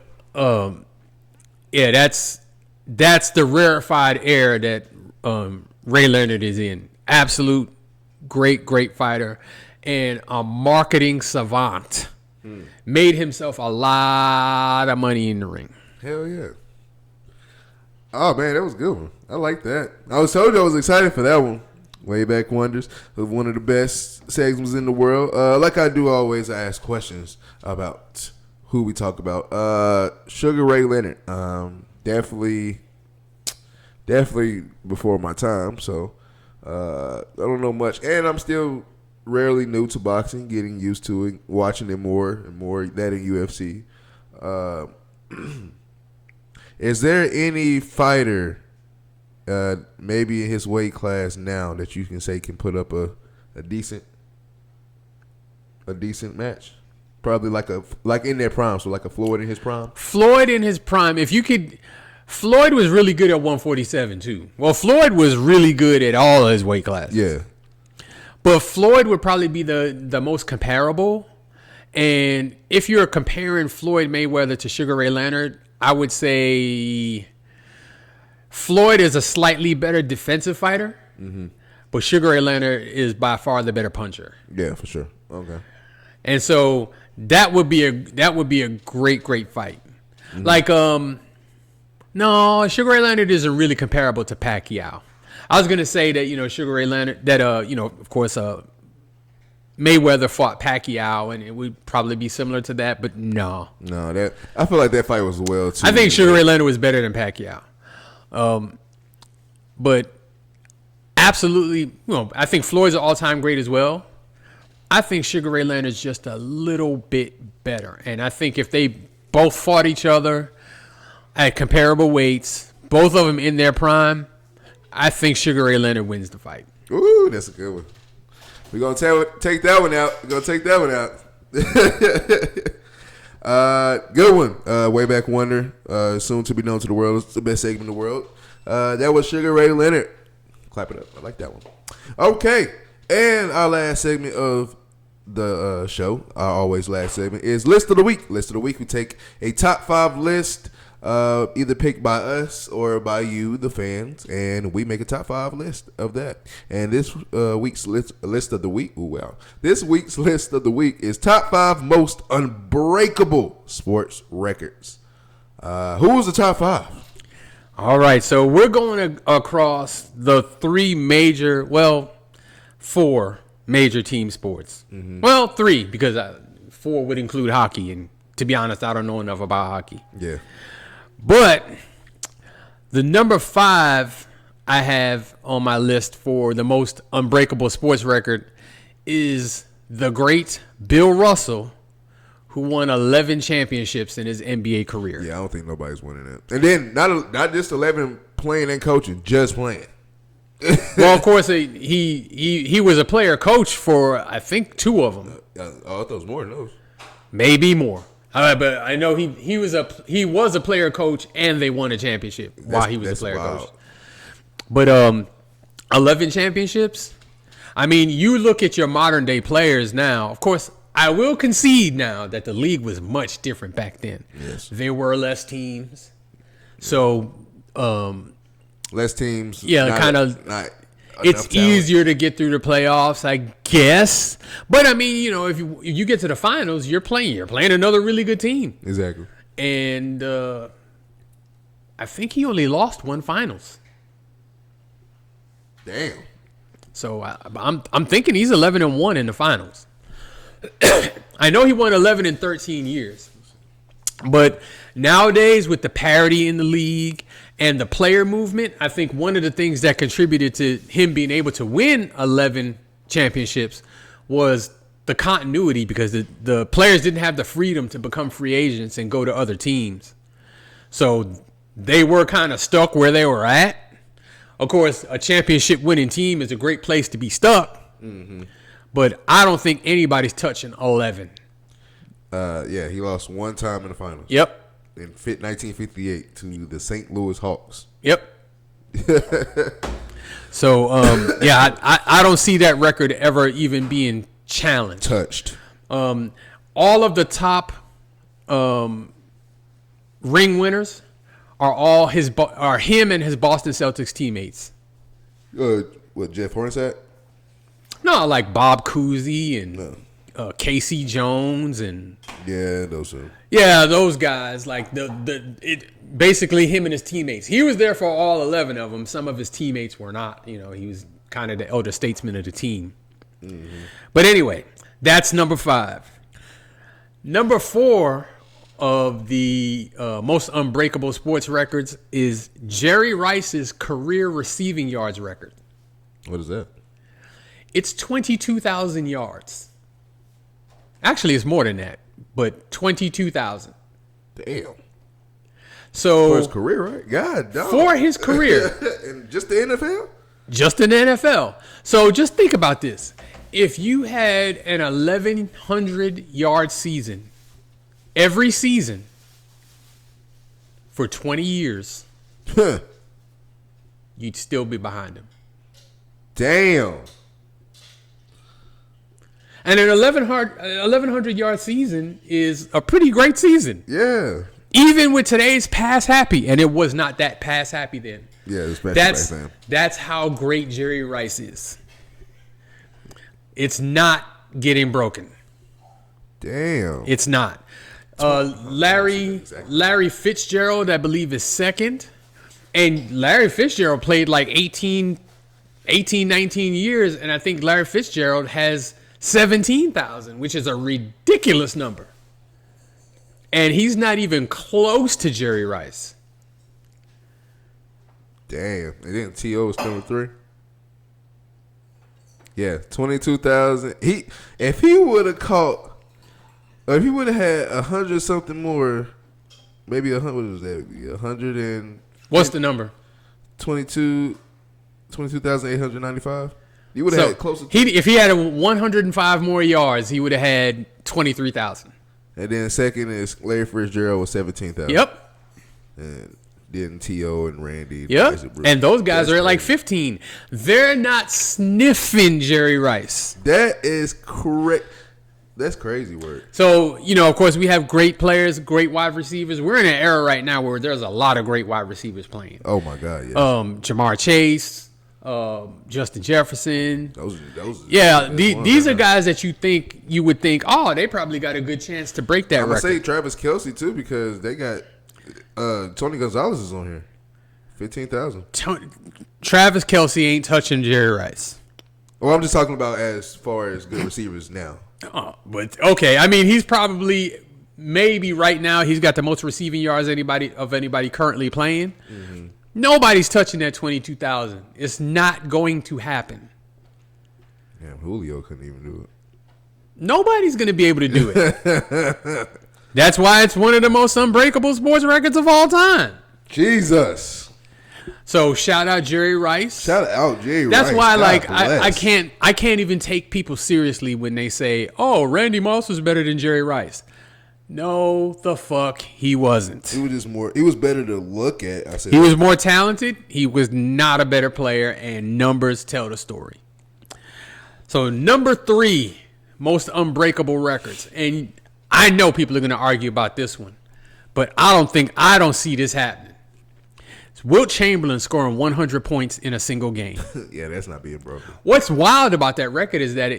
yeah, that's the rarefied air that Ray Leonard is in. Absolute great fighter and a marketing savant. Made himself a lot of money in the ring. Hell yeah. Oh, man, that was a good one. I like that. I told you I was excited for that one. Way Back Wonders. It was one of the best segments in the world. Like I do always, I ask questions about who we talk about. Sugar Ray Leonard. Definitely before my time. So I don't know much. And I'm still rarely new to boxing, getting used to it, watching it more and more, that in UFC. Is there any fighter, maybe in his weight class now, that you can say can put up a decent a decent match. Probably like in their prime, so like a Floyd in his prime. Floyd in his prime. If you could, Floyd was really good at 147 too. Well, Floyd was really good at all of his weight classes. Yeah. But Floyd would probably be the most comparable. And if you're comparing Floyd Mayweather to Sugar Ray Leonard, I would say Floyd is a slightly better defensive fighter, but Sugar Ray Leonard is by far the better puncher. Yeah, for sure. Okay. And so that would be a great fight. Like no, Sugar Ray Leonard isn't really comparable to Pacquiao. I was gonna say that Sugar Ray Leonard of course Mayweather fought Pacquiao and it would probably be similar to that, but no. No, I feel like that fight was well too. I think Sugar Ray Leonard was better than Pacquiao. But absolutely, I think Floyd's an all-time great as well. I think Sugar Ray Leonard's just a little bit better. And I think if they both fought each other at comparable weights, both of them in their prime, I think Sugar Ray Leonard wins the fight. Ooh, that's a good one. We're going to take that one out. Good one. Way Back Wonder, soon to be known to the world. It's the best segment in the world. That was Sugar Ray Leonard. Clap it up. I like that one. Okay. And our last segment of the show, our always last segment, is List of the Week. List of the Week, we take a top 5 list, either picked by us or by you, the fans, and we make a top 5 list of that. And this week's list of the week, this week's list of the week is top 5 most unbreakable sports records. Who was the top 5? All right, so we're going across the 4 major team sports. Well, 3, because 4 would include hockey, and to be honest, I don't know enough about hockey. Yeah. But the number 5 I have on my list for the most unbreakable sports record is the great Bill Russell, who won 11 championships in his NBA career. Yeah, I don't think nobody's winning that. And then not just 11 playing and coaching, just playing. Well, of course, he was a player coach for, I think, 2 of them. I thought it was more than those. Maybe more. But I know he was a player coach and they won a championship while he was a player coach. But 11 championships? I mean, you look at your modern day players now. Of course, I will concede now that the league was much different back then. Yes. There were less teams. So less teams. Yeah, kind of. It's easier to get through the playoffs, I guess. But I mean, if you get to the finals, you're playing another really good team. Exactly. And I think he only lost 1 finals. Damn. So I'm thinking he's 11-1 in the finals. I know he won 11 in 13 years. But nowadays, with the parity in the league and the player movement, I think one of the things that contributed to him being able to win 11 championships was the continuity, because the players didn't have the freedom to become free agents and go to other teams. So they were kind of stuck where they were at. Of course, a championship winning team is a great place to be stuck. But I don't think anybody's touching 11. Yeah, he lost 1 time in the finals. Yep. In 1958 to the St. Louis Hawks. Yep. So, I don't see that record ever even being challenged. Touched. All of the top ring winners are him and his Boston Celtics teammates. What, Jeff Hornacek? No, like Bob Cousy and Casey Jones and those guys. Like basically him and his teammates. He was there for all 11 of them. Some of his teammates were not. He was kind of the elder statesman of the team. But anyway, that's number 5. Number 4 of the most unbreakable sports records is Jerry Rice's career receiving yards record. What is that? It's 22,000 yards. Actually, it's more than that, but 22,000. Damn. So for his career, right? God, dog. For his career. And just the NFL? Just in the NFL. So just think about this. If you had an 1,100-yard season every season for 20 years, you'd still be behind him. Damn. And an 1,100-yard season is a pretty great season. Yeah. Even with today's pass happy, and it was not that pass happy then. Yeah, it was pass happy. That's how great Jerry Rice is. It's not getting broken. Damn. It's not. Larry Fitzgerald, I believe, is second. And Larry Fitzgerald played like 18, 19 years. And I think Larry Fitzgerald has 17,000, which is a ridiculous number. And he's not even close to Jerry Rice. Damn. And then T.O. was number 3. Yeah, 22,000. If he would have caught, or if he would have had 100 something more, maybe 100. What was that? 100 and what's the number? 22,895. You would have had closer. If he had 105 more yards, he would have had 23,000. And then second is Larry Fitzgerald with 17,000. Yep. And then T.O. and Randy. Yep. And those guys are at like 15. They're not sniffing Jerry Rice. That is correct. That's crazy word. So, of course, we have great players, great wide receivers. We're in an era right now where there's a lot of great wide receivers playing. Oh, my God, yes. Jamar Chase, Justin Jefferson. Those these are guys that you would think, oh, they probably got a good chance to break that record. I'm going to say Travis Kelce, too, because they got Tony Gonzalez is on here. 15,000. Travis Kelce ain't touching Jerry Rice. Well, I'm just talking about as far as good receivers now. But okay, I mean, he's probably maybe right now he's got the most receiving yards anybody currently playing. Mm-hmm. Nobody's touching that 22,000. It's not going to happen. Damn, Julio couldn't even do it. Nobody's going to be able to do it. That's why it's one of the most unbreakable sports records of all time. Jesus. So shout out Jerry Rice. Shout out Jerry That's Rice. why, like, I can't even take people seriously when they say, "Oh, Randy Moss was better than Jerry Rice." No, the fuck, he wasn't. He was just more. He was better to look at. I said he was more talented. He was not a better player, and numbers tell the story. So number 3, most unbreakable records, and I know people are going to argue about this one, but I don't see this happening. Wilt Chamberlain scoring 100 points in a single game. Yeah, that's not being broken. What's wild about that record is that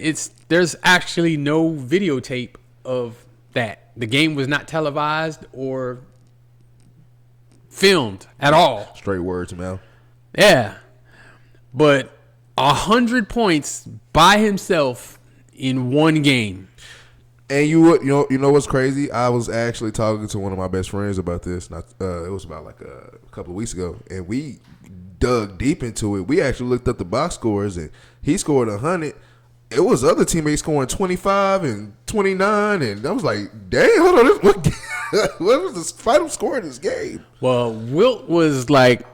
there's actually no videotape of that. The game was not televised or filmed at all. Straight word to mouth. Yeah. But 100 points by himself in one game. And you know what's crazy? I was actually talking to one of my best friends about this. It was about like a couple of weeks ago, and we dug deep into it. We actually looked up the box scores, and he scored 100. It was other teammates scoring 25 and 29, and I was like, "Damn, hold on, what was the final score of this game?" Well, Wilt was like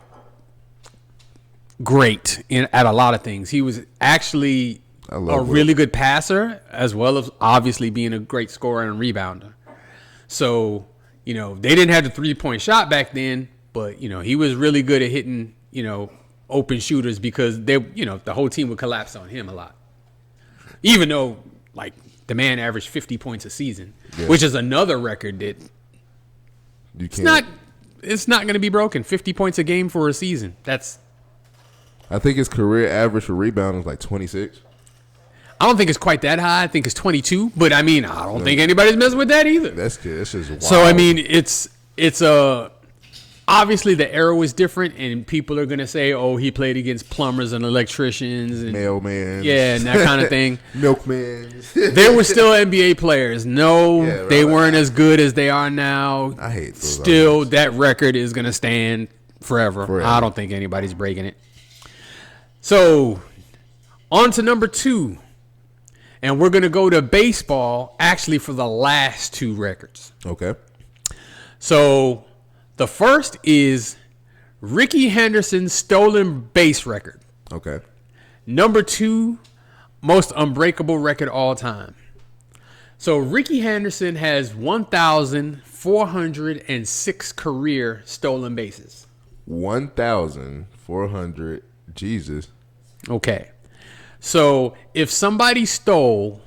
great at a lot of things. He was actually a really good passer, as well as obviously being a great scorer and rebounder. So, they didn't have the 3-point shot back then, but, he was really good at hitting, open shooters because the whole team would collapse on him a lot. Even though, like, the man averaged 50 points a season, which is another record that it's not going to be broken. 50 points a game for a season. I think his career average for rebounding was like 26. I don't think it's quite that high. I think it's 22. But, I mean, I don't think anybody's messing with that either. That's good. That's just wild. So, I mean, it's obviously the era was different, and people are going to say, oh, he played against plumbers and electricians. And mailman. Yeah, and that kind of thing. Milkman. There were still NBA players. No, they weren't as good as they are now. I hate those. Still, arguments. That record is going to stand forever. I don't think anybody's breaking it. So, on to number 2. And we're going to go to baseball, actually, for the last 2 records. Okay. So, the first is Rickey Henderson's stolen base record. Okay. Number 2, most unbreakable record all time. So Ricky Henderson has 1,406 career stolen bases. 1,400. Jesus. Okay. So if somebody stole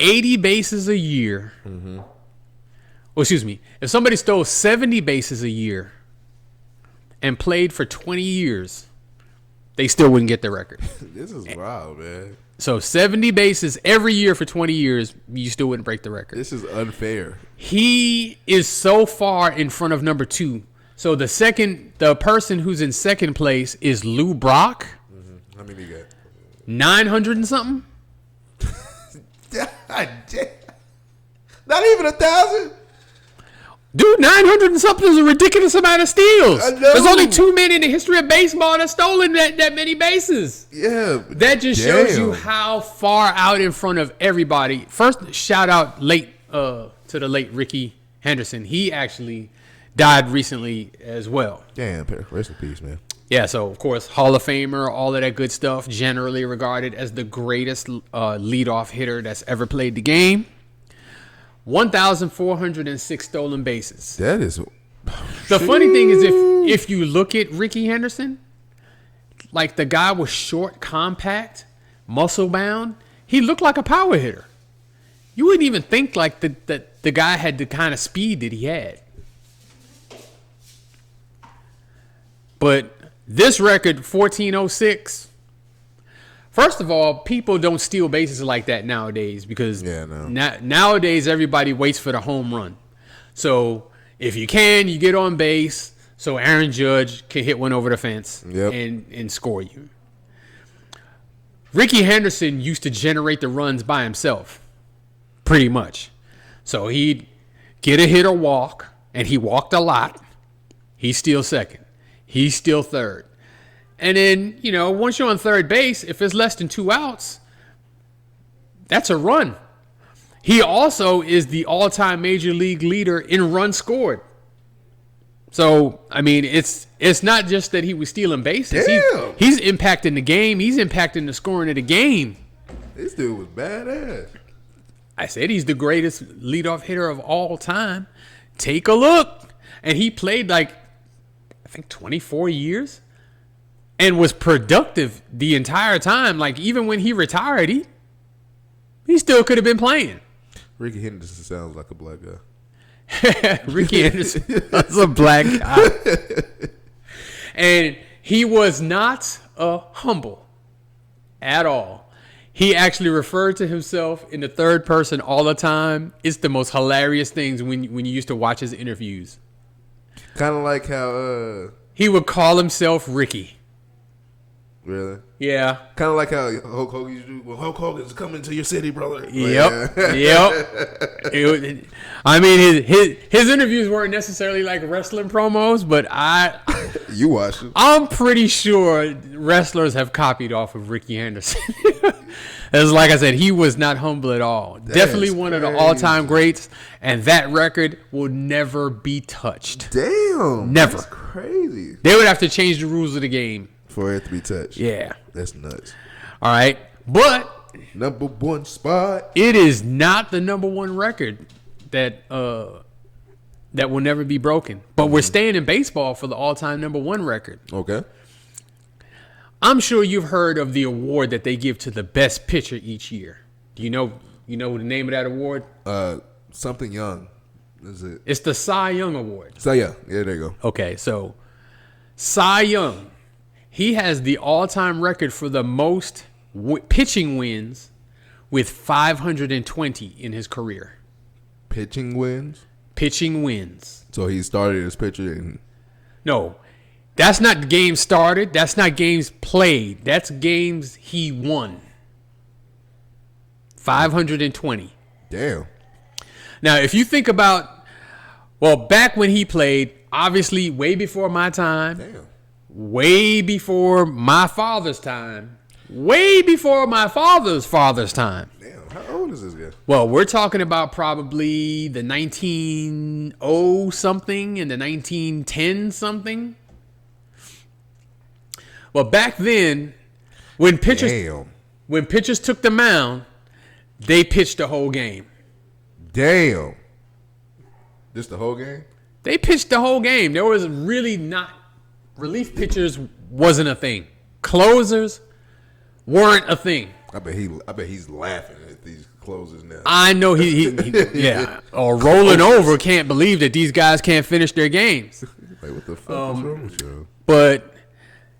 80 bases a year, if somebody stole 70 bases a year and played for 20 years, they still wouldn't get the record. This is wild, man. So 70 bases every year for 20 years, you still wouldn't break the record. This is unfair. He is so far in front of number 2. So the person who's in second place is Lou Brock. Mm-hmm. How many you got? 900 and something. Not even 1,000. Dude, 900 and something is a ridiculous amount of steals. I know. There's only 2 men in the history of baseball that stolen that many bases. Yeah. That just shows you how far out in front of everybody. First, shout out to the late Ricky Henderson. He actually died recently as well. Damn, rest in peace, man. Yeah, so, of course, Hall of Famer, all of that good stuff, generally regarded as the greatest leadoff hitter that's ever played the game. 1,406 stolen bases. That is... The funny thing is, if you look at Ricky Henderson, like the guy was short, compact, muscle-bound, he looked like a power hitter. You wouldn't even think like that the guy had the kind of speed that he had. But this record, 1,406... First of all, people don't steal bases like that nowadays because nowadays everybody waits for the home run. So if you can, you get on base so Aaron Judge can hit one over the fence and score you. Ricky Henderson used to generate the runs by himself, pretty much. So he'd get a hit or walk, and he walked a lot. He's still second. He's still third. And then, once you're on third base, if it's less than 2 outs, that's a run. He also is the all-time major league leader in runs scored. So, I mean, it's not just that he was stealing bases. He's impacting the game. He's impacting the scoring of the game. This dude was badass. I said he's the greatest leadoff hitter of all time. Take a look. And he played I think 24 years. And was productive the entire time. Like, even when he retired, he still could have been playing. Ricky Henderson sounds like a black guy. Ricky Henderson was a black guy. And he was not humble at all. He actually referred to himself in the third person all the time. It's the most hilarious things when you used to watch his interviews. Kind of like how... he would call himself Ricky. Really? Yeah. Kind of like how Hulk Hogan used to do. Well, Hulk Hogan's coming to your city, brother. Yep. I mean, his interviews weren't necessarily like wrestling promos, but you watched it. I'm pretty sure wrestlers have copied off of Ricky Henderson. As like I said, he was not humble at all. Definitely one of the all-time greats, and that record will never be touched. Damn. Never. That's crazy. They would have to change the rules of the game. For it to be touched. Yeah. That's nuts. All right. But number one spot. It is not the number one record that will never be broken. But we're staying in baseball for the all-time number one record. Okay. I'm sure you've heard of the award that they give to the best pitcher each year. Do you know the name of that award? Something Young. Is it? It's the Cy Young Award. Cy Young. Yeah, there you go. Okay, so Cy Young. He has the all-time record for the most pitching wins with 520 in his career. Pitching wins? Pitching wins. So he started as pitcher. No, that's not games started. That's not games played. That's games he won. 520. Damn. Now, if you think about, back when he played, obviously way before my time. Damn. Way before my father's time. Way before my father's time. Damn, how old is this guy? Well, we're talking about probably the 1900 something and the 1910 something. Well, back then, when pitchers when pitchers took the mound, they pitched the whole game. Damn. Just the whole game? They pitched the whole game. There was really not relief pitchers wasn't a thing. Closers weren't a thing. I bet he's laughing at these closers now. I know he yeah. Or rolling over can't believe that these guys can't finish their games. Like, what the fuck is wrong with you? But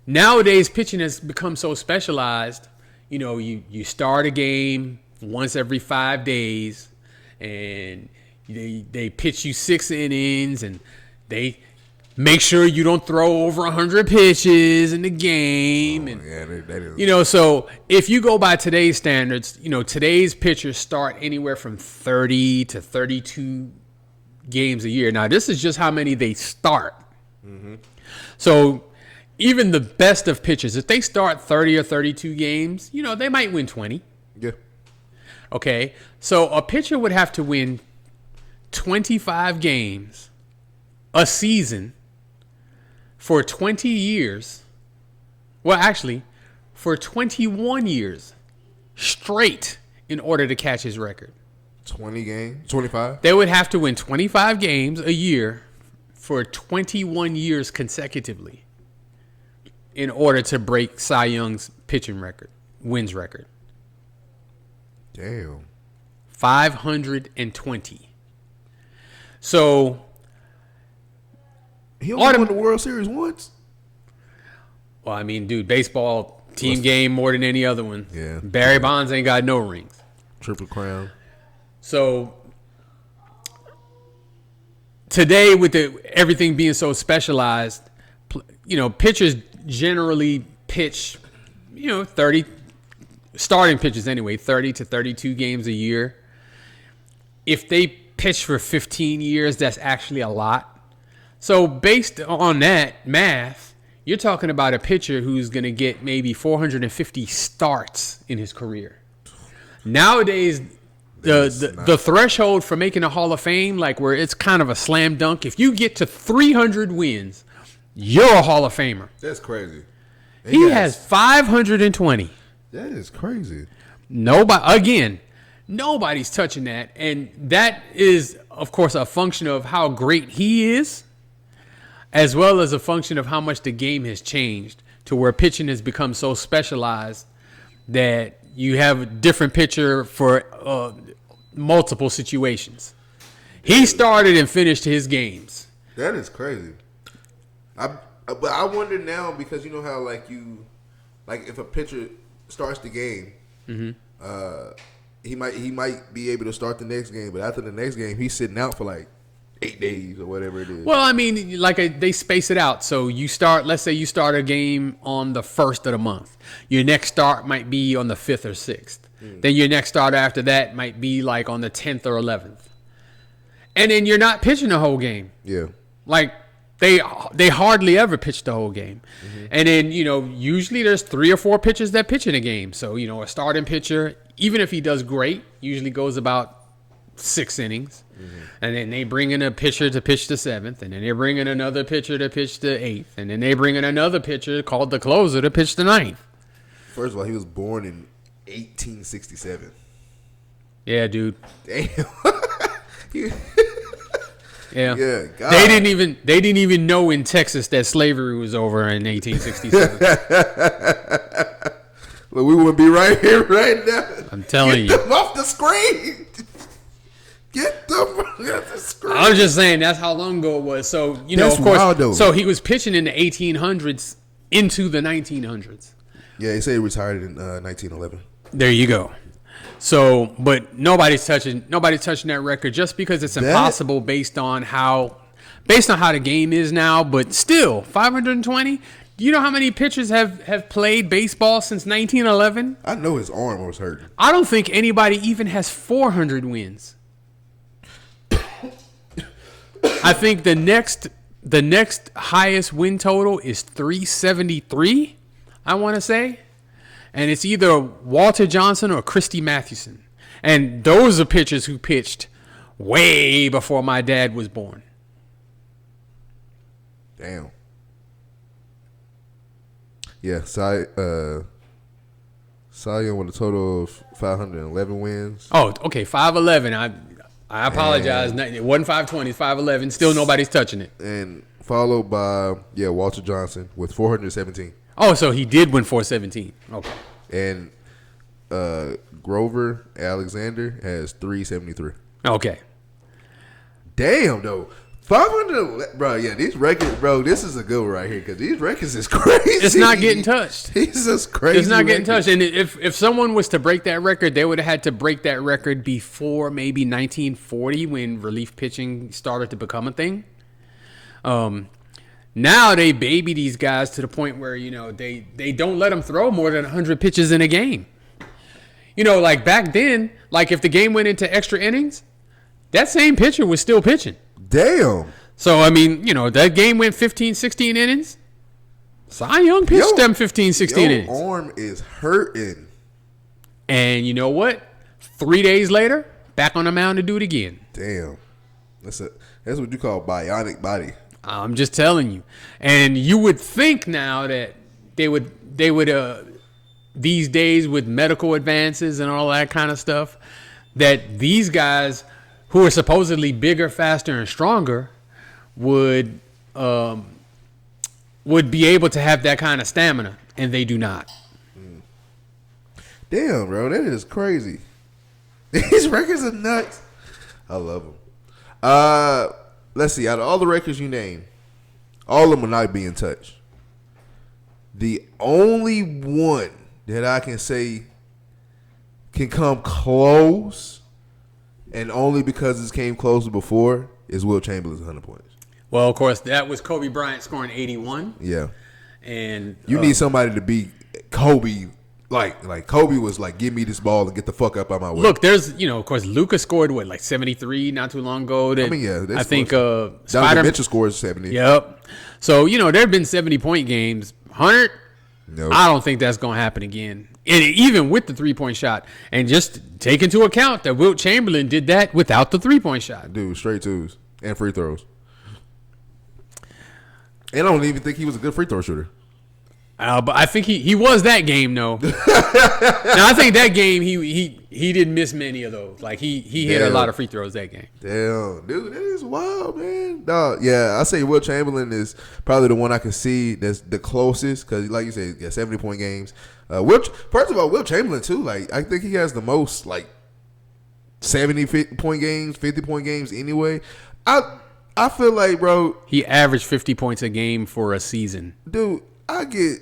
nowadays pitching has become so specialized. You know, you start a game once every 5 days, and they pitch you 6 innings, and they make sure you don't throw over 100 pitches in the game. And you know, so if you go by today's standards, you know, today's pitchers start anywhere from 30 to 32 games a year. Now, this is just how many they start. Mm-hmm. So even the best of pitchers, if they start 30 or 32 games, you know, they might win 20. Yeah. Okay. So a pitcher would have to win 25 games a season for 20 years. Well, actually, for 21 years straight in order to catch his record. 20 games? 25? They would have to win 25 games a year for 21 years consecutively in order to break Cy Young's pitching record, wins record. Damn. 520. So he only won the World Series once? Well, I mean, dude, baseball team game more than any other one. Yeah. Barry Bonds ain't got no rings. Triple Crown. So today, with everything being so specialized, you know, pitchers generally pitch, you know, 30 starting pitchers anyway, 30 to 32 games a year. If they pitch for 15 years, that's actually a lot. So based on that math, you're talking about a pitcher who's going to get maybe 450 starts in his career. Nowadays, the threshold for making a Hall of Fame, like where it's kind of a slam dunk, if you get to 300 wins, you're a Hall of Famer. That's crazy. He has 520. That is crazy. Nobody's touching that. And that is, of course, a function of how great he is, as well as a function of how much the game has changed to where pitching has become so specialized that you have a different pitcher for multiple situations. He started and finished his games. That is crazy. But I wonder now, because you know how like if a pitcher starts the game, mm-hmm. He might be able to start the next game, but after the next game, he's sitting out for like 8 days or whatever it is. Well, I mean, they space it out. So let's say you start a game on the 1st of the month. Your next start might be on the 5th or 6th. Then your next start after that might be like on the 10th or 11th. And then you're not pitching the whole game. Yeah. Like they hardly ever pitch the whole game. Mm-hmm. And then, you know, usually there's 3 or 4 pitchers that pitch in a game. So, you know, a starting pitcher, even if he does great, usually goes about 6 innings. Mm-hmm. And then they bring in a pitcher to pitch the 7th. And then they bring in another pitcher to pitch the 8th. And then they bring in another pitcher called the closer to pitch the 9th. First of all, he was born in 1867. Yeah, dude. Damn. Yeah. Yeah. God. They didn't even know in Texas that slavery was over in 1867. Well, we wouldn't be right here right now. I'm telling Get them off the screen. Get them off the screen. I was just saying that's how long ago it was. So, you know, That's of course, wild, though. so he was pitching in the 1800s into the 1900s. Yeah, he said he retired in 1911. There you go. So, but nobody's touching that record just because it's impossible based on how the game is now. But still, 520. Do you know how many pitchers have played baseball since 1911? I know his arm was hurting. I don't think anybody even has 400 wins. I think the next highest win total is 373. I want to say. And it's either Walter Johnson or Christy Mathewson. And those are pitchers who pitched way before my dad was born. Damn. Yeah, Cy Cy Young with a total of 511 wins. Oh, okay, 5'11". I apologize. It wasn't 520. It's 5'11". Still nobody's touching it. And followed by Walter Johnson with 417. Oh, so he did win 417. Okay. And Grover Alexander has 373. Okay. Damn, though. 500, bro. Yeah, these records, bro. This is a good one right here because these records is crazy. It's not getting touched. These is crazy. It's not getting touched. And if someone was to break that record, they would have had to break that record before maybe 1940 when relief pitching started to become a thing. Now they baby these guys to the point where they don't let them throw more than 100 pitches in a game. Like back then, like if the game went into extra innings, that same pitcher was still pitching. Damn. So, I mean, that game went 15, 16 innings. Cy Young pitched them 15, 16 innings. Your arm is hurting. And you know what? 3 days later, back on the mound to do it again. Damn. That's what you call bionic body. I'm just telling you. And you would think now that they would these days with medical advances and all that kind of stuff, that these guys who are supposedly bigger, faster, and stronger would be able to have that kind of stamina, and they do not. Damn, bro, that is crazy. These records are nuts. I love them. Let's see. Out of all the records you named, all of them will not be in touch. The only one that I can say can come close, and only because it came closer before, is Wilt Chamberlain's 100 points. Well, of course, that was Kobe Bryant scoring 81. Yeah. And you need somebody to beat Kobe. Like Kobe was like, give me this ball and get the fuck up out my way. Look, there's, of course, Luka scored, 73 not too long ago. I think Donovan Mitchell scores 70. Yep. So, there have been 70-point games. 100? Nope. I don't think that's going to happen again. And even with the three-point shot. And just take into account that Wilt Chamberlain did that without the three-point shot. Dude, straight twos and free throws. And I don't even think he was a good free throw shooter. But I think he was that game, though. Now, I think that game, he didn't miss many of those. Like, he hit a lot of free throws that game. Damn, dude, that is wild, man. No, yeah, I say Wilt Chamberlain is probably the one I can see that's the closest because, like you said, 70-point games. First of all, Wilt Chamberlain, too, like, I think he has the most, 70-point games, 50-point games anyway. I feel like, bro. He averaged 50 points a game for a season. Dude, I get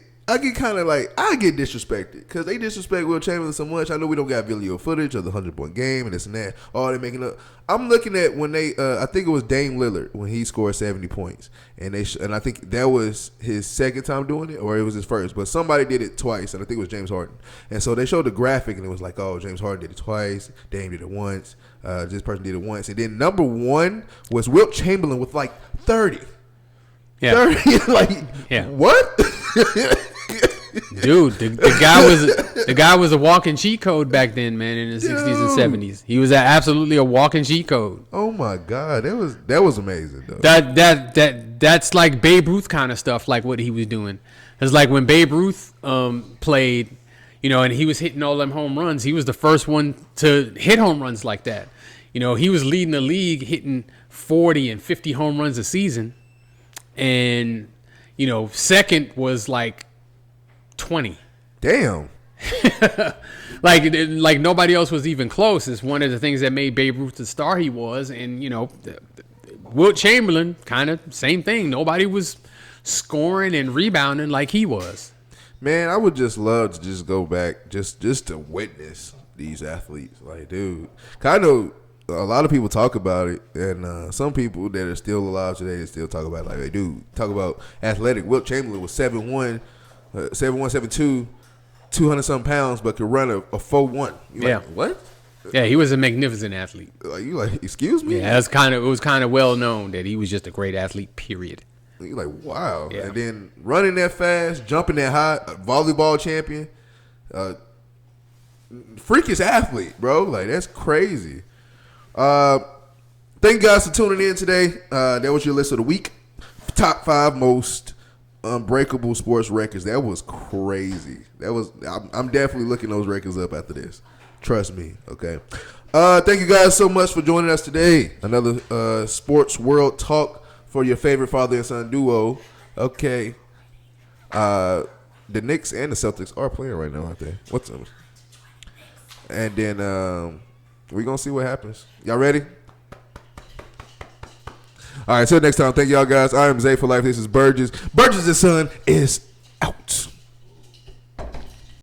kind of I get disrespected because they disrespect Wilt Chamberlain so much. I know we don't got video footage of the 100-point game and this and that. Oh, they're making up. I'm looking at when they, I think it was Dame Lillard when he scored 70 points, and I think that was his second time doing it, or it was his first. But somebody did it twice, and I think it was James Harden. And so they showed the graphic, and it was like, oh, James Harden did it twice, Dame did it once, this person did it once, and then number one was Wilt Chamberlain with 30. Yeah. 30, yeah. What? Dude, the guy was a walking cheat code back then, man, in the 60s and 70s. He was absolutely a walking cheat code. Oh my God, that was amazing though. That's like Babe Ruth kind of stuff, like what he was doing. It's like when Babe Ruth played, and he was hitting all them home runs. He was the first one to hit home runs like that. He was leading the league, hitting 40 and 50 home runs a season, and second was 20. Damn. like nobody else was even close. It's one of the things that made Babe Ruth the star he was. And, Wilt Chamberlain, kind of same thing. Nobody was scoring and rebounding like he was. Man, I would just love to just go back just to witness these athletes. Dude. I know a lot of people talk about it, and some people that are still alive today still talk about it. They do talk about athletic. Wilt Chamberlain was 7'1", 7'1", 7'2", 200-something pounds, but could run a 4'1". What? Yeah, he was a magnificent athlete. Excuse me? Yeah, it was kind of well known that he was just a great athlete, period. You're wow. Yeah. And then running that fast, jumping that high, volleyball champion, freakish athlete, bro. That's crazy. Thank you guys for tuning in today. That was your list of the week. Top 5 most unbreakable sports records. That was crazy. I'm definitely looking those records up after this. Trust me. Okay. Thank you guys so much for joining us today. Another sports world talk for your favorite father and son duo. Okay. The Knicks and the Celtics are playing right now, aren't they? What's up? And then we're going to see what happens. Y'all ready? All right, till next time. Thank y'all guys. I am Zay for life. This is Burgess. Burgess and Son is out.